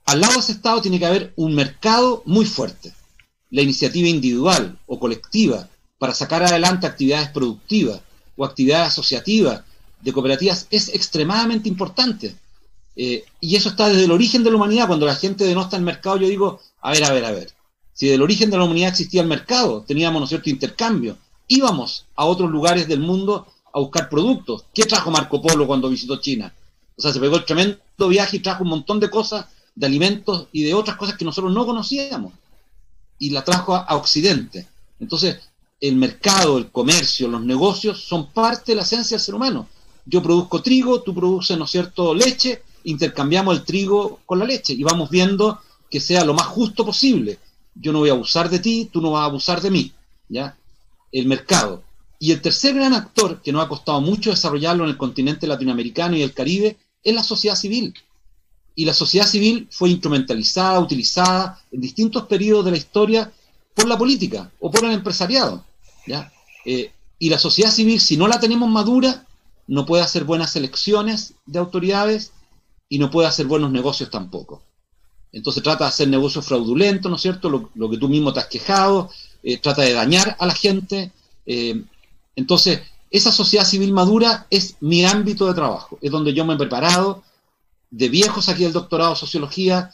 B: Al lado de ese Estado tiene que haber un mercado muy fuerte. La iniciativa individual o colectiva para sacar adelante actividades productivas o actividades asociativas de cooperativas es extremadamente importante. Y eso está desde el origen de la humanidad. Cuando la gente denosta el mercado, yo digo, a ver. Si desde el origen de la humanidad existía el mercado, teníamos, ¿no es cierto?, intercambio. Íbamos a otros lugares del mundo a buscar productos. ¿Qué trajo Marco Polo cuando visitó China? O sea, se pegó el tremendo viaje y trajo un montón de cosas, de alimentos y de otras cosas que nosotros no conocíamos. Y la trajo a Occidente. Entonces, el mercado, el comercio, los negocios son parte de la esencia del ser humano. Yo produzco trigo, tú produces, ¿no es cierto?, leche, intercambiamos el trigo con la leche y vamos viendo que sea lo más justo posible. Yo no voy a abusar de ti, tú no vas a abusar de mí, ¿ya? El mercado. Y el tercer gran actor, que nos ha costado mucho desarrollarlo en el continente latinoamericano y el Caribe, es la sociedad civil. Y la sociedad civil fue instrumentalizada, utilizada en distintos periodos de la historia por la política o por el empresariado, ¿ya? Y la sociedad civil, si no la tenemos madura, no puede hacer buenas elecciones de autoridades y no puede hacer buenos negocios tampoco. Entonces trata de hacer negocios fraudulentos, ¿no es cierto? Lo que tú mismo te has quejado, trata de dañar a la gente. Entonces, esa sociedad civil madura es mi ámbito de trabajo, es donde yo me he preparado. De viejos aquí el doctorado de sociología,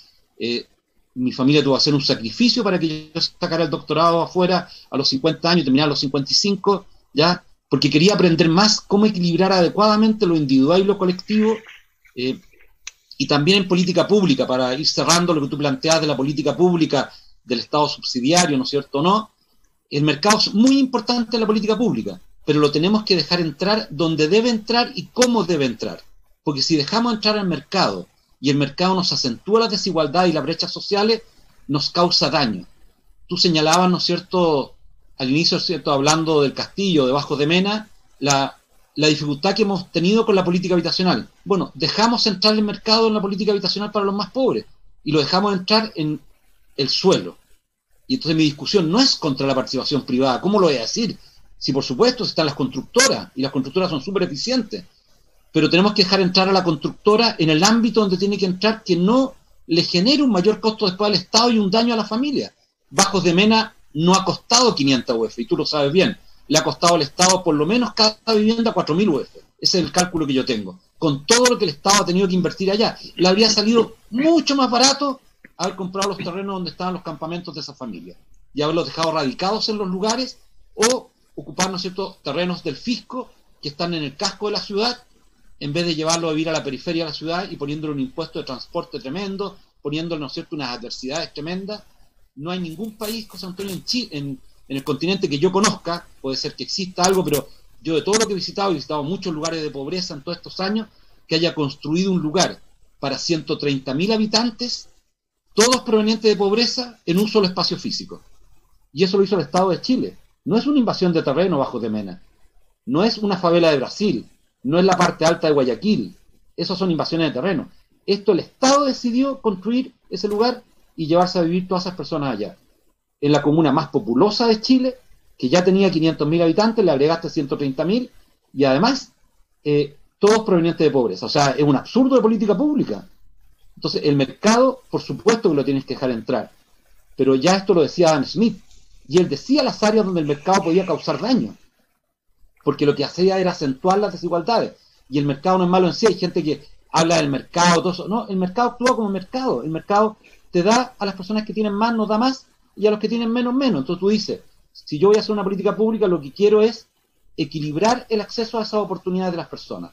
B: mi familia tuvo que hacer un sacrificio para que yo sacara el doctorado afuera a los 50 años y terminara a los 55, ¿ya? Porque quería aprender más cómo equilibrar adecuadamente lo individual y lo colectivo, y también en política pública, para ir cerrando lo que tú planteas de la política pública, del Estado subsidiario, ¿no es cierto? ¿No? El mercado es muy importante en la política pública, pero lo tenemos que dejar entrar donde debe entrar y cómo debe entrar. Porque si dejamos entrar al mercado y el mercado nos acentúa las desigualdades y las brechas sociales, nos causa daño. Tú señalabas, ¿no es cierto?, al inicio, ¿cierto?, hablando del Castillo, de Bajos de Mena, la dificultad que hemos tenido con la política habitacional. Bueno, dejamos entrar el mercado en la política habitacional para los más pobres y lo dejamos entrar en el suelo. Y entonces mi discusión no es contra la participación privada. ¿Cómo lo voy a decir? Si por supuesto están las constructoras, y las constructoras son súper eficientes, pero tenemos que dejar entrar a la constructora en el ámbito donde tiene que entrar, que no le genere un mayor costo después al Estado y un daño a la familia. Bajos de Mena no ha costado 500 UF, y tú lo sabes bien. Le ha costado al Estado por lo menos cada vivienda 4.000 UF. Ese es el cálculo que yo tengo. Con todo lo que el Estado ha tenido que invertir allá, le habría salido mucho más barato haber comprado los terrenos donde estaban los campamentos de esa familia y haberlos dejado radicados en los lugares, o ocupar, ¿no es cierto?, terrenos del fisco que están en el casco de la ciudad, en vez de llevarlo a vivir a la periferia de la ciudad y poniéndole un impuesto de transporte tremendo, poniéndole, ¿no es cierto?, unas adversidades tremendas. No hay ningún país, José Antonio, en el continente que yo conozca, puede ser que exista algo, pero yo de todo lo que he visitado muchos lugares de pobreza en todos estos años, que haya construido un lugar para 130.000 habitantes, todos provenientes de pobreza, en un solo espacio físico. Y eso lo hizo el Estado de Chile. No es una invasión de terreno Bajos de Mena, no es una favela de Brasil, no es la parte alta de Guayaquil. Esas son invasiones de terreno. Esto el Estado decidió construir ese lugar y llevarse a vivir todas esas personas allá. En la comuna más populosa de Chile, que ya tenía 500.000 habitantes, le agregaste 130.000, y además todos provenientes de pobreza. O sea, es un absurdo de política pública. Entonces, el mercado, por supuesto que lo tienes que dejar entrar, pero ya esto lo decía Adam Smith, y él decía las áreas donde el mercado podía causar daño, porque lo que hacía era acentuar las desigualdades, y el mercado no es malo en sí. Hay gente que habla del mercado, todo eso. No, el mercado actúa como mercado. El mercado te da a las personas que tienen más, nos da más, y a los que tienen menos, menos. Entonces tú dices, si yo voy a hacer una política pública, lo que quiero es equilibrar el acceso a esas oportunidades de las personas.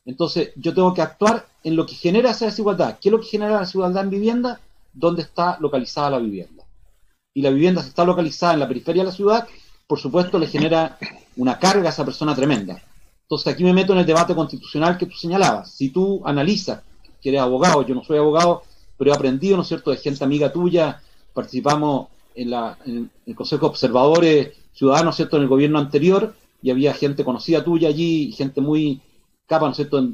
B: Entonces yo tengo que actuar en lo que genera esa desigualdad. ¿Qué es lo que genera la desigualdad en vivienda? ¿Dónde está localizada la vivienda? Y la vivienda, si está localizada en la periferia de la ciudad, por supuesto le genera una carga a esa persona tremenda. Entonces aquí me meto en el debate constitucional que tú señalabas. Si tú analizas, que eres abogado, yo no soy abogado, pero he aprendido, ¿no es cierto?, de gente amiga tuya, participamos en el Consejo de Observadores Ciudadanos, ¿cierto?, en el gobierno anterior, y había gente conocida tuya allí, gente muy capa, ¿no es cierto?,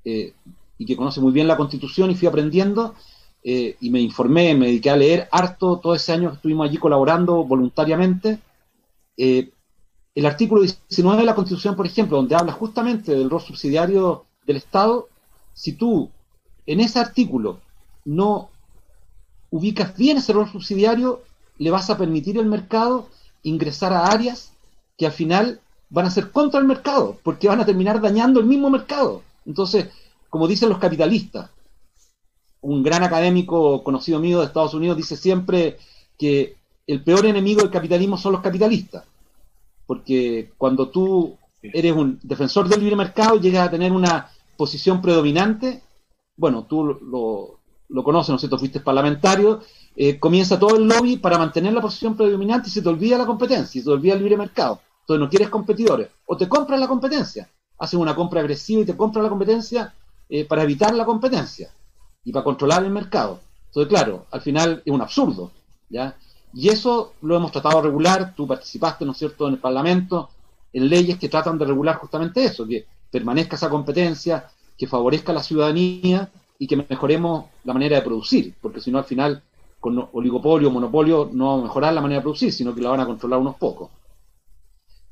B: y que conoce muy bien la Constitución, y fui aprendiendo, y me informé, me dediqué a leer harto todo ese año que estuvimos allí colaborando voluntariamente. El artículo 19 de la Constitución, por ejemplo, donde habla justamente del rol subsidiario del Estado, si tú en ese artículo no ubicas bien ese rol subsidiario, le vas a permitir al mercado ingresar a áreas que al final van a ser contra el mercado, porque van a terminar dañando el mismo mercado. Entonces, como dicen los capitalistas, un gran académico conocido mío de Estados Unidos dice siempre que el peor enemigo del capitalismo son los capitalistas, porque cuando tú eres un defensor del libre mercado y llegas a tener una posición predominante, bueno, tú lo conoces, ¿no es cierto?, fuiste parlamentario, comienza todo el lobby para mantener la posición predominante y se te olvida la competencia, y se te olvida el libre mercado. Entonces no quieres competidores, o te compras la competencia, haces una compra agresiva y te compras la competencia para evitar la competencia y para controlar el mercado. Entonces, claro, al final es un absurdo, ¿ya? Y eso lo hemos tratado de regular. Tú participaste, ¿no es cierto?, en el Parlamento, en leyes que tratan de regular justamente eso, que permanezca esa competencia, que favorezca a la ciudadanía y que mejoremos la manera de producir, porque si no, al final, con oligopolio, monopolio, no vamos a mejorar la manera de producir, sino que la van a controlar unos pocos.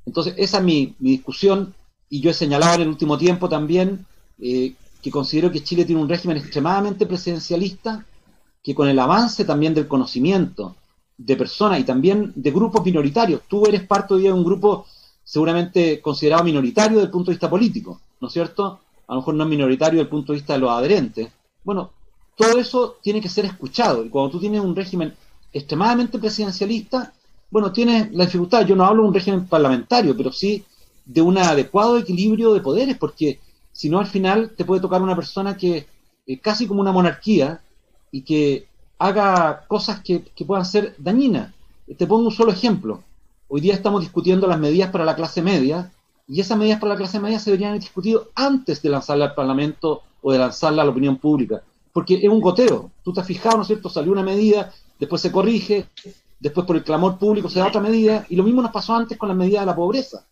B: Entonces, esa es mi discusión, y yo he señalado en el último tiempo también que considero que Chile tiene un régimen extremadamente presidencialista, que con el avance también del conocimiento de personas y también de grupos minoritarios, tú eres parte hoy de un grupo seguramente considerado minoritario desde el punto de vista político, ¿no es cierto? A lo mejor no es minoritario desde el punto de vista de los adherentes. Bueno, todo eso tiene que ser escuchado, y cuando tú tienes un régimen extremadamente presidencialista, bueno, tienes la dificultad. Yo no hablo de un régimen parlamentario, pero sí de un adecuado equilibrio de poderes, porque si no, al final te puede tocar una persona que casi como una monarquía y que haga cosas que puedan ser dañinas. Te pongo un solo ejemplo. Hoy día estamos discutiendo las medidas para la clase media, y esas medidas para la clase media se deberían haber discutido antes de lanzarla al Parlamento o de lanzarla a la opinión pública, porque es un goteo. Tú te has fijado, ¿no es cierto? Salió una medida, después se corrige, después por el clamor público se da otra medida, y lo mismo nos pasó antes con las medidas de la pobreza.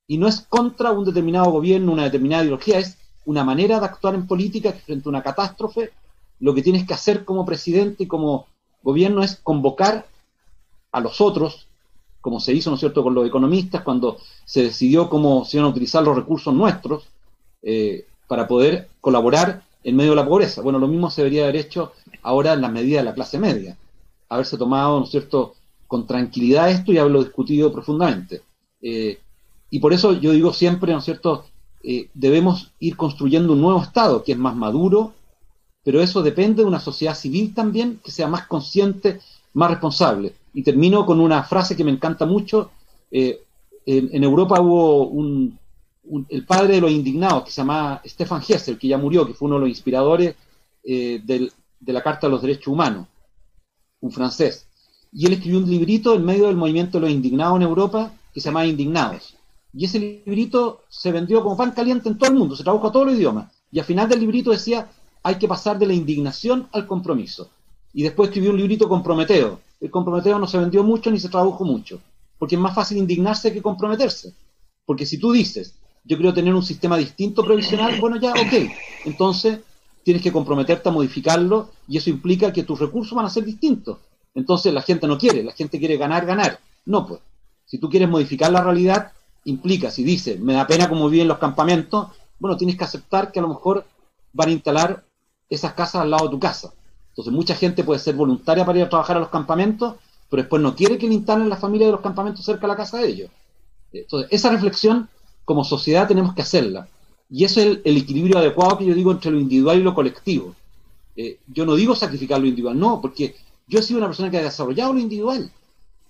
B: Y no es contra un determinado gobierno, una determinada ideología, es una manera de actuar en política que frente a una catástrofe, lo que tienes que hacer como presidente y como gobierno es convocar a los otros, como se hizo, ¿no es cierto?, con los economistas, cuando se decidió cómo se iban a utilizar los recursos nuestros para poder colaborar en medio de la pobreza. Bueno, lo mismo se debería haber hecho ahora en las medidas de la clase media, haberse tomado, ¿no es cierto?, con tranquilidad esto y haberlo discutido profundamente. Y por eso yo digo siempre, ¿no es cierto?, debemos ir construyendo un nuevo Estado que es más maduro, pero eso depende de una sociedad civil también que sea más consciente, más responsable. Y termino con una frase que me encanta mucho. En Europa hubo el padre de los indignados, que se llama Stefan Hessel, que ya murió, que fue uno de los inspiradores de la Carta de los Derechos Humanos, un francés. Y él escribió un librito en medio del movimiento de los indignados en Europa, que se llama Indignados. Y ese librito se vendió como pan caliente en todo el mundo, se tradujo a todos los idiomas. Y al final del librito decía, hay que pasar de la indignación al compromiso. Y después escribió un librito con Prometeo. El Comprometeo no se vendió mucho ni se tradujo mucho, porque es más fácil indignarse que comprometerse. Porque si tú dices, yo quiero tener un sistema distinto previsional, bueno, ya, ok, entonces tienes que comprometerte a modificarlo, y eso implica que tus recursos van a ser distintos. Entonces la gente no quiere, la gente quiere ganar, ganar. No, pues, si tú quieres modificar la realidad, implica, si dices, me da pena cómo viven los campamentos, bueno, tienes que aceptar que a lo mejor van a instalar esas casas al lado de tu casa. Entonces mucha gente puede ser voluntaria para ir a trabajar a los campamentos, pero después no quiere que le instalen la familia de los campamentos cerca de la casa de ellos. Entonces esa reflexión como sociedad tenemos que hacerla, y eso es el equilibrio adecuado que yo digo entre lo individual y lo colectivo. Yo no digo sacrificar lo individual, no, porque yo he sido una persona que ha desarrollado lo individual,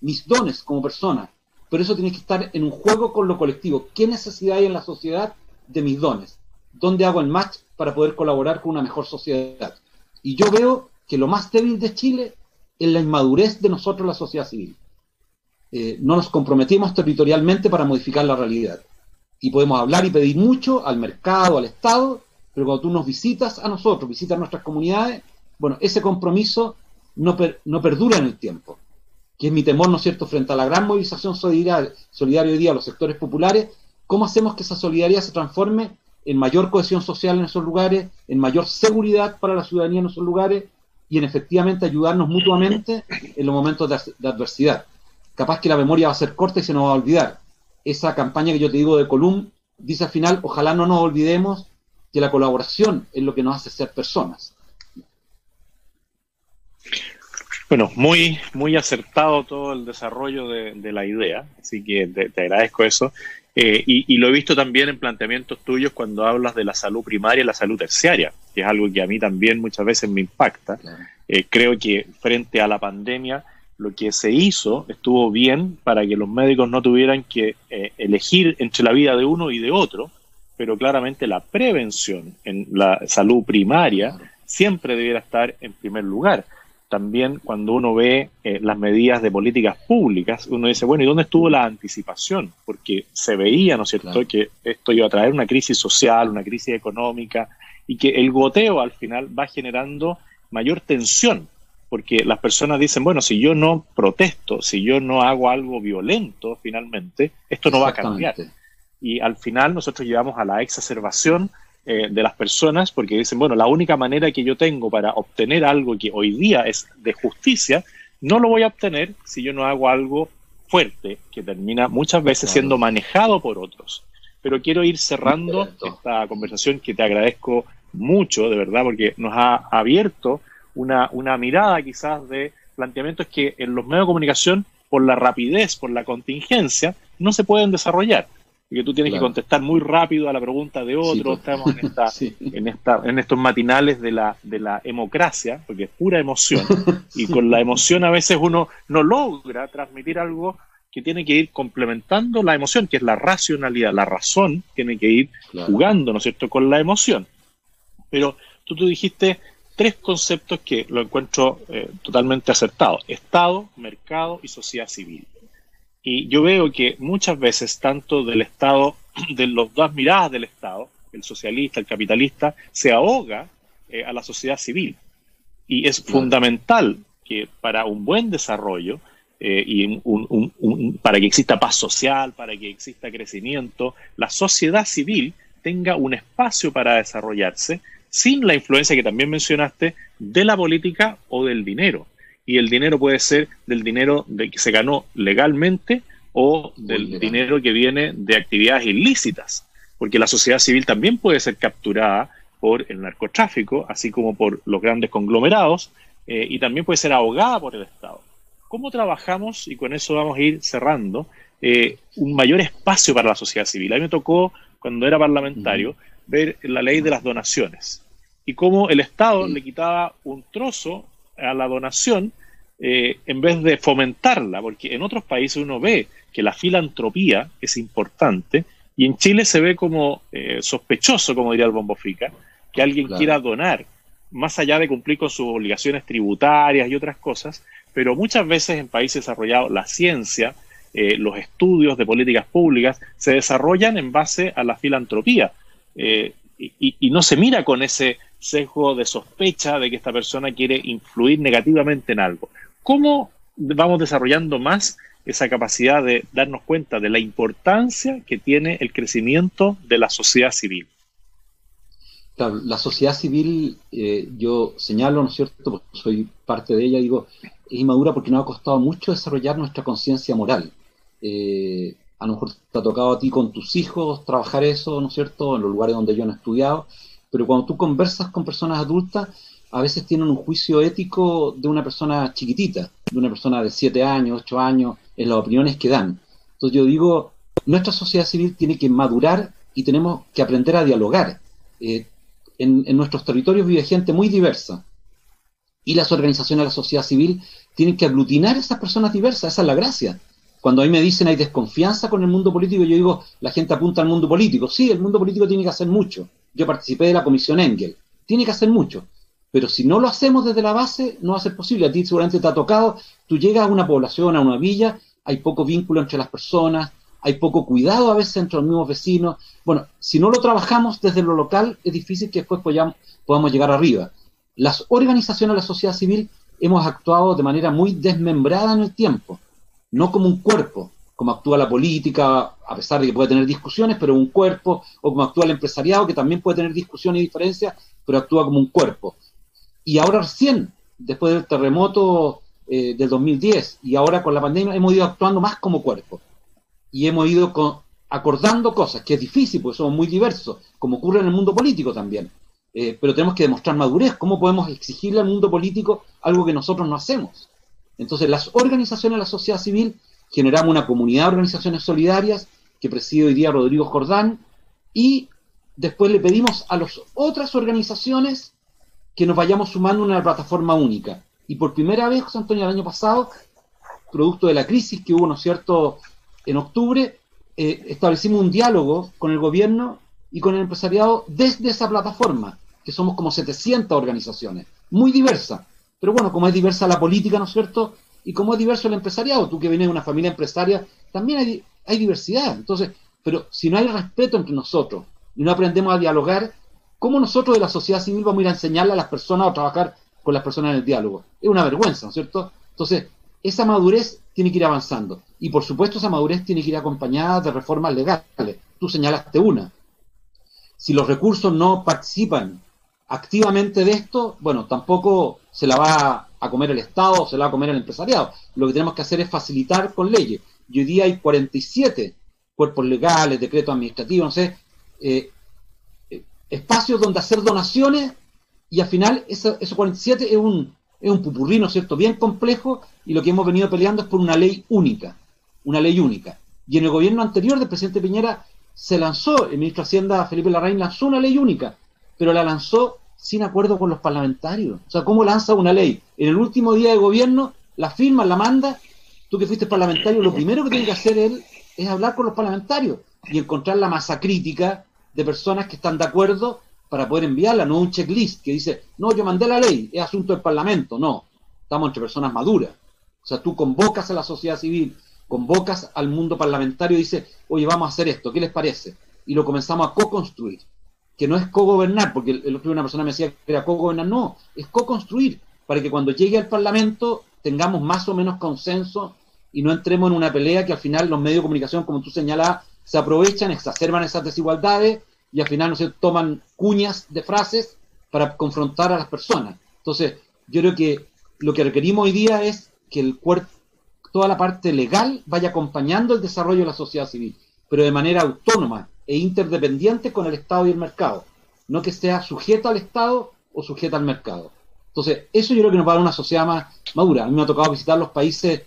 B: mis dones como persona, pero eso tiene que estar en un juego con lo colectivo. ¿Qué necesidad hay en la sociedad de mis dones? ¿Dónde hago el match para poder colaborar con una mejor sociedad? Y yo veo que lo más débil de Chile es la inmadurez de nosotros, la sociedad civil. No nos comprometimos territorialmente para modificar la realidad. Y podemos hablar y pedir mucho al mercado, al Estado, pero cuando tú nos visitas a nosotros, visitas nuestras comunidades, bueno, ese compromiso no perdura en el tiempo, que es mi temor, ¿no es cierto?, frente a la gran movilización solidaria hoy día a los sectores populares. ¿Cómo hacemos que esa solidaridad se transforme en mayor cohesión social en esos lugares, en mayor seguridad para la ciudadanía en esos lugares, y en efectivamente ayudarnos mutuamente en los momentos de adversidad? Capaz que la memoria va a ser corta y se nos va a olvidar. Esa campaña que yo te digo de Colum dice al final, ojalá no nos olvidemos que la colaboración es lo que nos hace ser personas.
A: Bueno, muy, muy acertado todo el desarrollo de la idea, así que te agradezco eso. Y lo he visto también en planteamientos tuyos cuando hablas de la salud primaria y la salud terciaria, que es algo que a mí también muchas veces me impacta. Claro. Creo que frente a la pandemia, lo que se hizo estuvo bien para que los médicos no tuvieran que elegir entre la vida de uno y de otro, pero claramente la prevención en la salud primaria siempre debiera estar en primer lugar. También cuando uno ve las medidas de políticas públicas, uno dice, bueno, ¿y dónde estuvo la anticipación? Porque se veía, ¿no es cierto?, claro, que esto iba a traer una crisis social, una crisis económica, y que el goteo al final va generando mayor tensión porque las personas dicen, bueno, si yo no protesto, si yo no hago algo violento, finalmente, esto no va a cambiar. Y al final nosotros llevamos a la exacerbación de las personas, porque dicen, bueno, la única manera que yo tengo para obtener algo que hoy día es de justicia, no lo voy a obtener si yo no hago algo fuerte, que termina muchas veces siendo manejado por otros. Pero quiero ir cerrando esta conversación, que te agradezco mucho, de verdad, porque nos ha abierto una mirada quizás de planteamientos que en los medios de comunicación, por la rapidez, por la contingencia, no se pueden desarrollar. Y que tú tienes que contestar muy rápido a la pregunta de otro. Estamos en estos matinales de la emocracia, porque es pura emoción, y con la emoción a veces uno no logra transmitir algo que tiene que ir complementando la emoción, que es la racionalidad, la razón tiene que ir jugando, ¿no es cierto?, con la emoción. Pero tú dijiste 3 conceptos que lo encuentro totalmente acertados: Estado, mercado y sociedad civil. Y yo veo que muchas veces, tanto del Estado, de las dos miradas del Estado, el socialista, el capitalista, se ahoga a la sociedad civil. Y es fundamental que para un buen desarrollo y para que exista paz social, para que exista crecimiento, la sociedad civil tenga un espacio para desarrollarse sin la influencia que también mencionaste de la política o del dinero. Y el dinero puede ser del dinero que se ganó legalmente o del dinero que viene de actividades ilícitas, porque la sociedad civil también puede ser capturada por el narcotráfico, así como por los grandes conglomerados, y también puede ser ahogada por el Estado. ¿Cómo trabajamos, y con eso vamos a ir cerrando, un mayor espacio para la sociedad civil? A mí me tocó, cuando era parlamentario, ver la ley de las donaciones y cómo el Estado le quitaba un trozo a la donación en vez de fomentarla, porque en otros países uno ve que la filantropía es importante y en Chile se ve como sospechoso, como diría el Bombo Fica, que alguien quiera donar, más allá de cumplir con sus obligaciones tributarias y otras cosas. Pero muchas veces en países desarrollados la ciencia, los estudios de políticas públicas se desarrollan en base a la filantropía y no se mira con ese sesgo de sospecha de que esta persona quiere influir negativamente en algo. ¿Cómo vamos desarrollando más esa capacidad de darnos cuenta de la importancia que tiene el crecimiento de la sociedad civil?
B: Claro, la sociedad civil, yo señalo, ¿no es cierto?, porque soy parte de ella, digo, es inmadura porque nos ha costado mucho desarrollar nuestra conciencia moral. A lo mejor te ha tocado a ti con tus hijos trabajar eso, ¿no es cierto?, en los lugares donde yo no he estudiado, pero cuando tú conversas con personas adultas, a veces tienen un juicio ético de una persona chiquitita, de una persona de 7 años, 8 años, en las opiniones que dan. Entonces yo digo, nuestra sociedad civil tiene que madurar y tenemos que aprender a dialogar. En nuestros territorios vive gente muy diversa y las organizaciones de la sociedad civil tienen que aglutinar a esas personas diversas. Esa es la gracia. Cuando a mí me dicen hay desconfianza con el mundo político, yo digo, la gente apunta al mundo político. Sí, el mundo político tiene que hacer mucho. Yo participé de la comisión Engel. Tiene que hacer mucho. Pero si no lo hacemos desde la base, no va a ser posible. A ti seguramente te ha tocado, tú llegas a una población, a una villa, hay poco vínculo entre las personas, hay poco cuidado a veces entre los mismos vecinos. Bueno, si no lo trabajamos desde lo local, es difícil que después podamos llegar arriba. Las organizaciones de la sociedad civil hemos actuado de manera muy desmembrada en el tiempo, no como un cuerpo, como actúa la política, a pesar de que puede tener discusiones, pero un cuerpo, o como actúa el empresariado, que también puede tener discusiones y diferencias, pero actúa como un cuerpo. Y ahora recién, después del terremoto del 2010, y ahora con la pandemia, hemos ido actuando más como cuerpo. Y hemos ido acordando cosas, que es difícil, porque somos muy diversos, como ocurre en el mundo político también. Pero tenemos que demostrar madurez. ¿Cómo podemos exigirle al mundo político algo que nosotros no hacemos? Entonces, las organizaciones de la sociedad civil, generamos una comunidad de organizaciones solidarias, que preside hoy día Rodrigo Jordán, y después le pedimos a las otras organizaciones que nos vayamos sumando a una plataforma única. Y por primera vez, José Antonio, el año pasado, producto de la crisis que hubo, ¿no es cierto?, en octubre, establecimos un diálogo con el gobierno y con el empresariado desde esa plataforma, que somos como 700 organizaciones, muy diversas. Pero bueno, como es diversa la política, ¿no es cierto?, y como es diverso el empresariado, tú que vienes de una familia empresaria, también hay diversidad. Entonces, pero si no hay respeto entre nosotros y no aprendemos a dialogar, ¿cómo nosotros de la sociedad civil vamos a ir a enseñarle a las personas o trabajar con las personas en el diálogo. Es una vergüenza, ¿no es cierto? Entonces, esa madurez tiene que ir avanzando. Y por supuesto esa madurez tiene que ir acompañada de reformas legales. Tú señalaste una. Si los recursos no participan activamente de esto, bueno, tampoco se la va a comer el Estado o se la va a comer el empresariado. Lo que tenemos que hacer es facilitar con leyes. Y hoy día hay 47 cuerpos legales, decretos administrativos, no sé, espacios donde hacer donaciones, y al final esos 47 es un pupurrí, ¿no es cierto?, bien complejo, y lo que hemos venido peleando es por una ley única. Y en el gobierno anterior del presidente Piñera se lanzó, el ministro de Hacienda Felipe Larraín lanzó una ley única, pero la lanzó sin acuerdo con los parlamentarios. O sea, ¿cómo lanza una ley? En el último día de gobierno, la firma, la manda, tú que fuiste parlamentario, lo primero que tiene que hacer él es hablar con los parlamentarios y encontrar la masa crítica de personas que están de acuerdo para poder enviarla, no un checklist que dice, no, yo mandé la ley, es asunto del Parlamento. No, estamos entre personas maduras. O sea, tú convocas a la sociedad civil, convocas al mundo parlamentario y dices, oye, vamos a hacer esto, ¿qué les parece? Y lo comenzamos a co-construir, que no es co-gobernar, porque el otro día una persona me decía que era co-gobernar, no, es co-construir, para que cuando llegue al Parlamento tengamos más o menos consenso y no entremos en una pelea que al final los medios de comunicación, como tú señalabas, se aprovechan, exacerban esas desigualdades y al final no se toman cuñas de frases para confrontar a las personas. Entonces, yo creo que lo que requerimos hoy día es que toda la parte legal vaya acompañando el desarrollo de la sociedad civil, pero de manera autónoma e interdependiente con el Estado y el mercado, no que sea sujeto al Estado o sujeto al mercado. Entonces, eso yo creo que nos va a dar una sociedad más madura. A mí me ha tocado visitar los países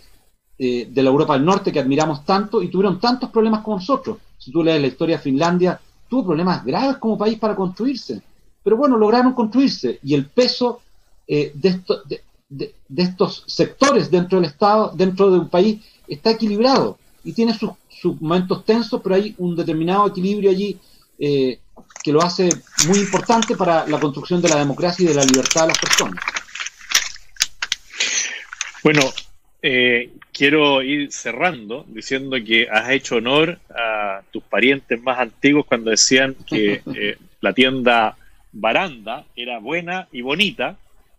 B: de la Europa del Norte que admiramos tanto y tuvieron tantos problemas como nosotros. Si tú lees la historia de Finlandia, tuvo problemas graves como país para construirse, pero bueno, lograron construirse, y el peso de estos sectores dentro del Estado, dentro de un país, está equilibrado y tiene sus momentos tensos, pero hay un determinado equilibrio allí que lo hace muy importante para la construcción de la democracia y de la libertad de las personas.
A: Bueno, quiero ir cerrando diciendo que has hecho honor a tus parientes más antiguos cuando decían que la tienda Baranda era buena y bonita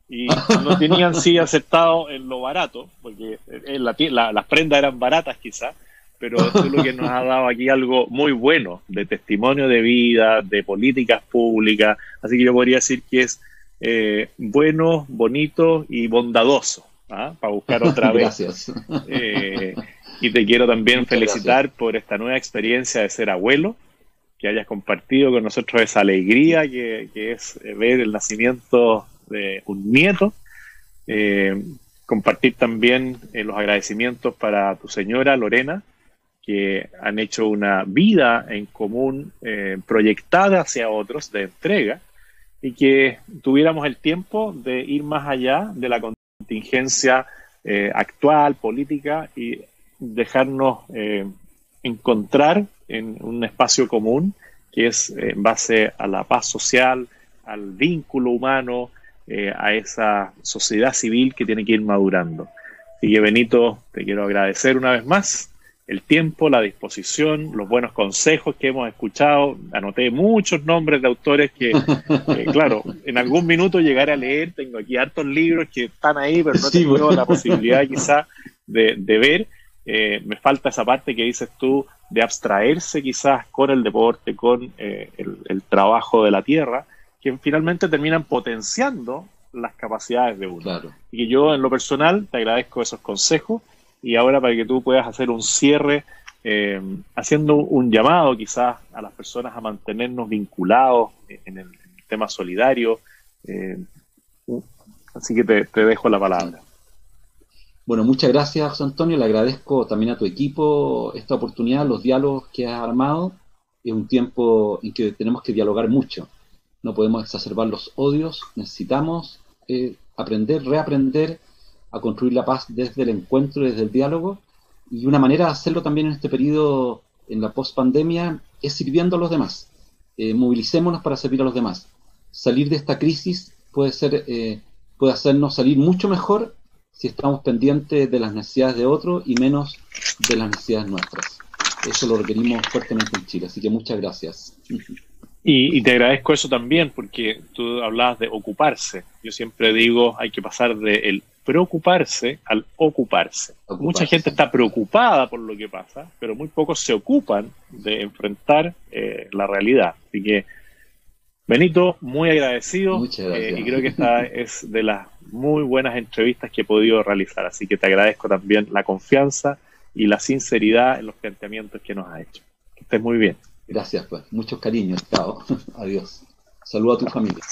A: y no tenían sí aceptado en lo barato, porque las prendas eran baratas quizás, pero tú lo que nos has dado aquí algo muy bueno, de testimonio de vida, de políticas públicas, así que yo podría decir que es bueno, bonito y bondadoso. Para buscar otra vez.
B: Gracias.
A: Y te quiero también
B: Muchas
A: felicitar
B: gracias
A: por esta nueva experiencia de ser abuelo, que hayas compartido con nosotros esa alegría que es ver el nacimiento de un nieto. Compartir también los agradecimientos para tu señora Lorena, que han hecho una vida en común proyectada hacia otros de entrega, y que tuviéramos el tiempo de ir más allá de la contingencia actual, política, y dejarnos encontrar en un espacio común que es en base a la paz social, al vínculo humano, a esa sociedad civil que tiene que ir madurando. Así que, Benito, te quiero agradecer una vez más el tiempo, la disposición, los buenos consejos que hemos escuchado. Anoté muchos nombres de autores que claro, en algún minuto llegaré a leer. Tengo aquí hartos libros que están ahí, pero no he tenido la posibilidad quizás de ver. Me falta esa parte que dices tú de abstraerse quizás con el deporte, con el trabajo de la tierra, que finalmente terminan potenciando las capacidades de uno.
B: Claro.
A: Y que yo en lo personal te agradezco esos consejos. Y ahora, para que tú puedas hacer un cierre, haciendo un llamado quizás a las personas a mantenernos vinculados en el tema solidario. Así que te dejo la palabra.
B: Bueno, muchas gracias, José Antonio. Le agradezco también a tu equipo esta oportunidad, los diálogos que has armado. Es un tiempo en que tenemos que dialogar mucho. No podemos exacerbar los odios. Necesitamos aprender, reaprender a construir la paz desde el encuentro, desde el diálogo, y una manera de hacerlo también en este periodo, en la post-pandemia, es sirviendo a los demás. Movilicémonos para servir a los demás. Salir de esta crisis puede hacernos salir mucho mejor si estamos pendientes de las necesidades de otros y menos de las necesidades nuestras. Eso lo requerimos fuertemente en Chile, así que muchas gracias.
A: Y te agradezco eso también, porque tú hablabas de ocuparse. Yo siempre digo, hay que pasar de el preocuparse al ocuparse. Mucha gente está preocupada por lo que pasa, pero muy pocos se ocupan de enfrentar la realidad. Así que, Benito, muy agradecido.
B: Muchas gracias.
A: Y creo que esta es de las muy buenas entrevistas que he podido realizar. Así que te agradezco también la confianza y la sinceridad en los planteamientos que nos has hecho. Que estés muy bien.
B: Gracias, pues. Muchos cariños. Chao. Adiós. Saludos a tu familia.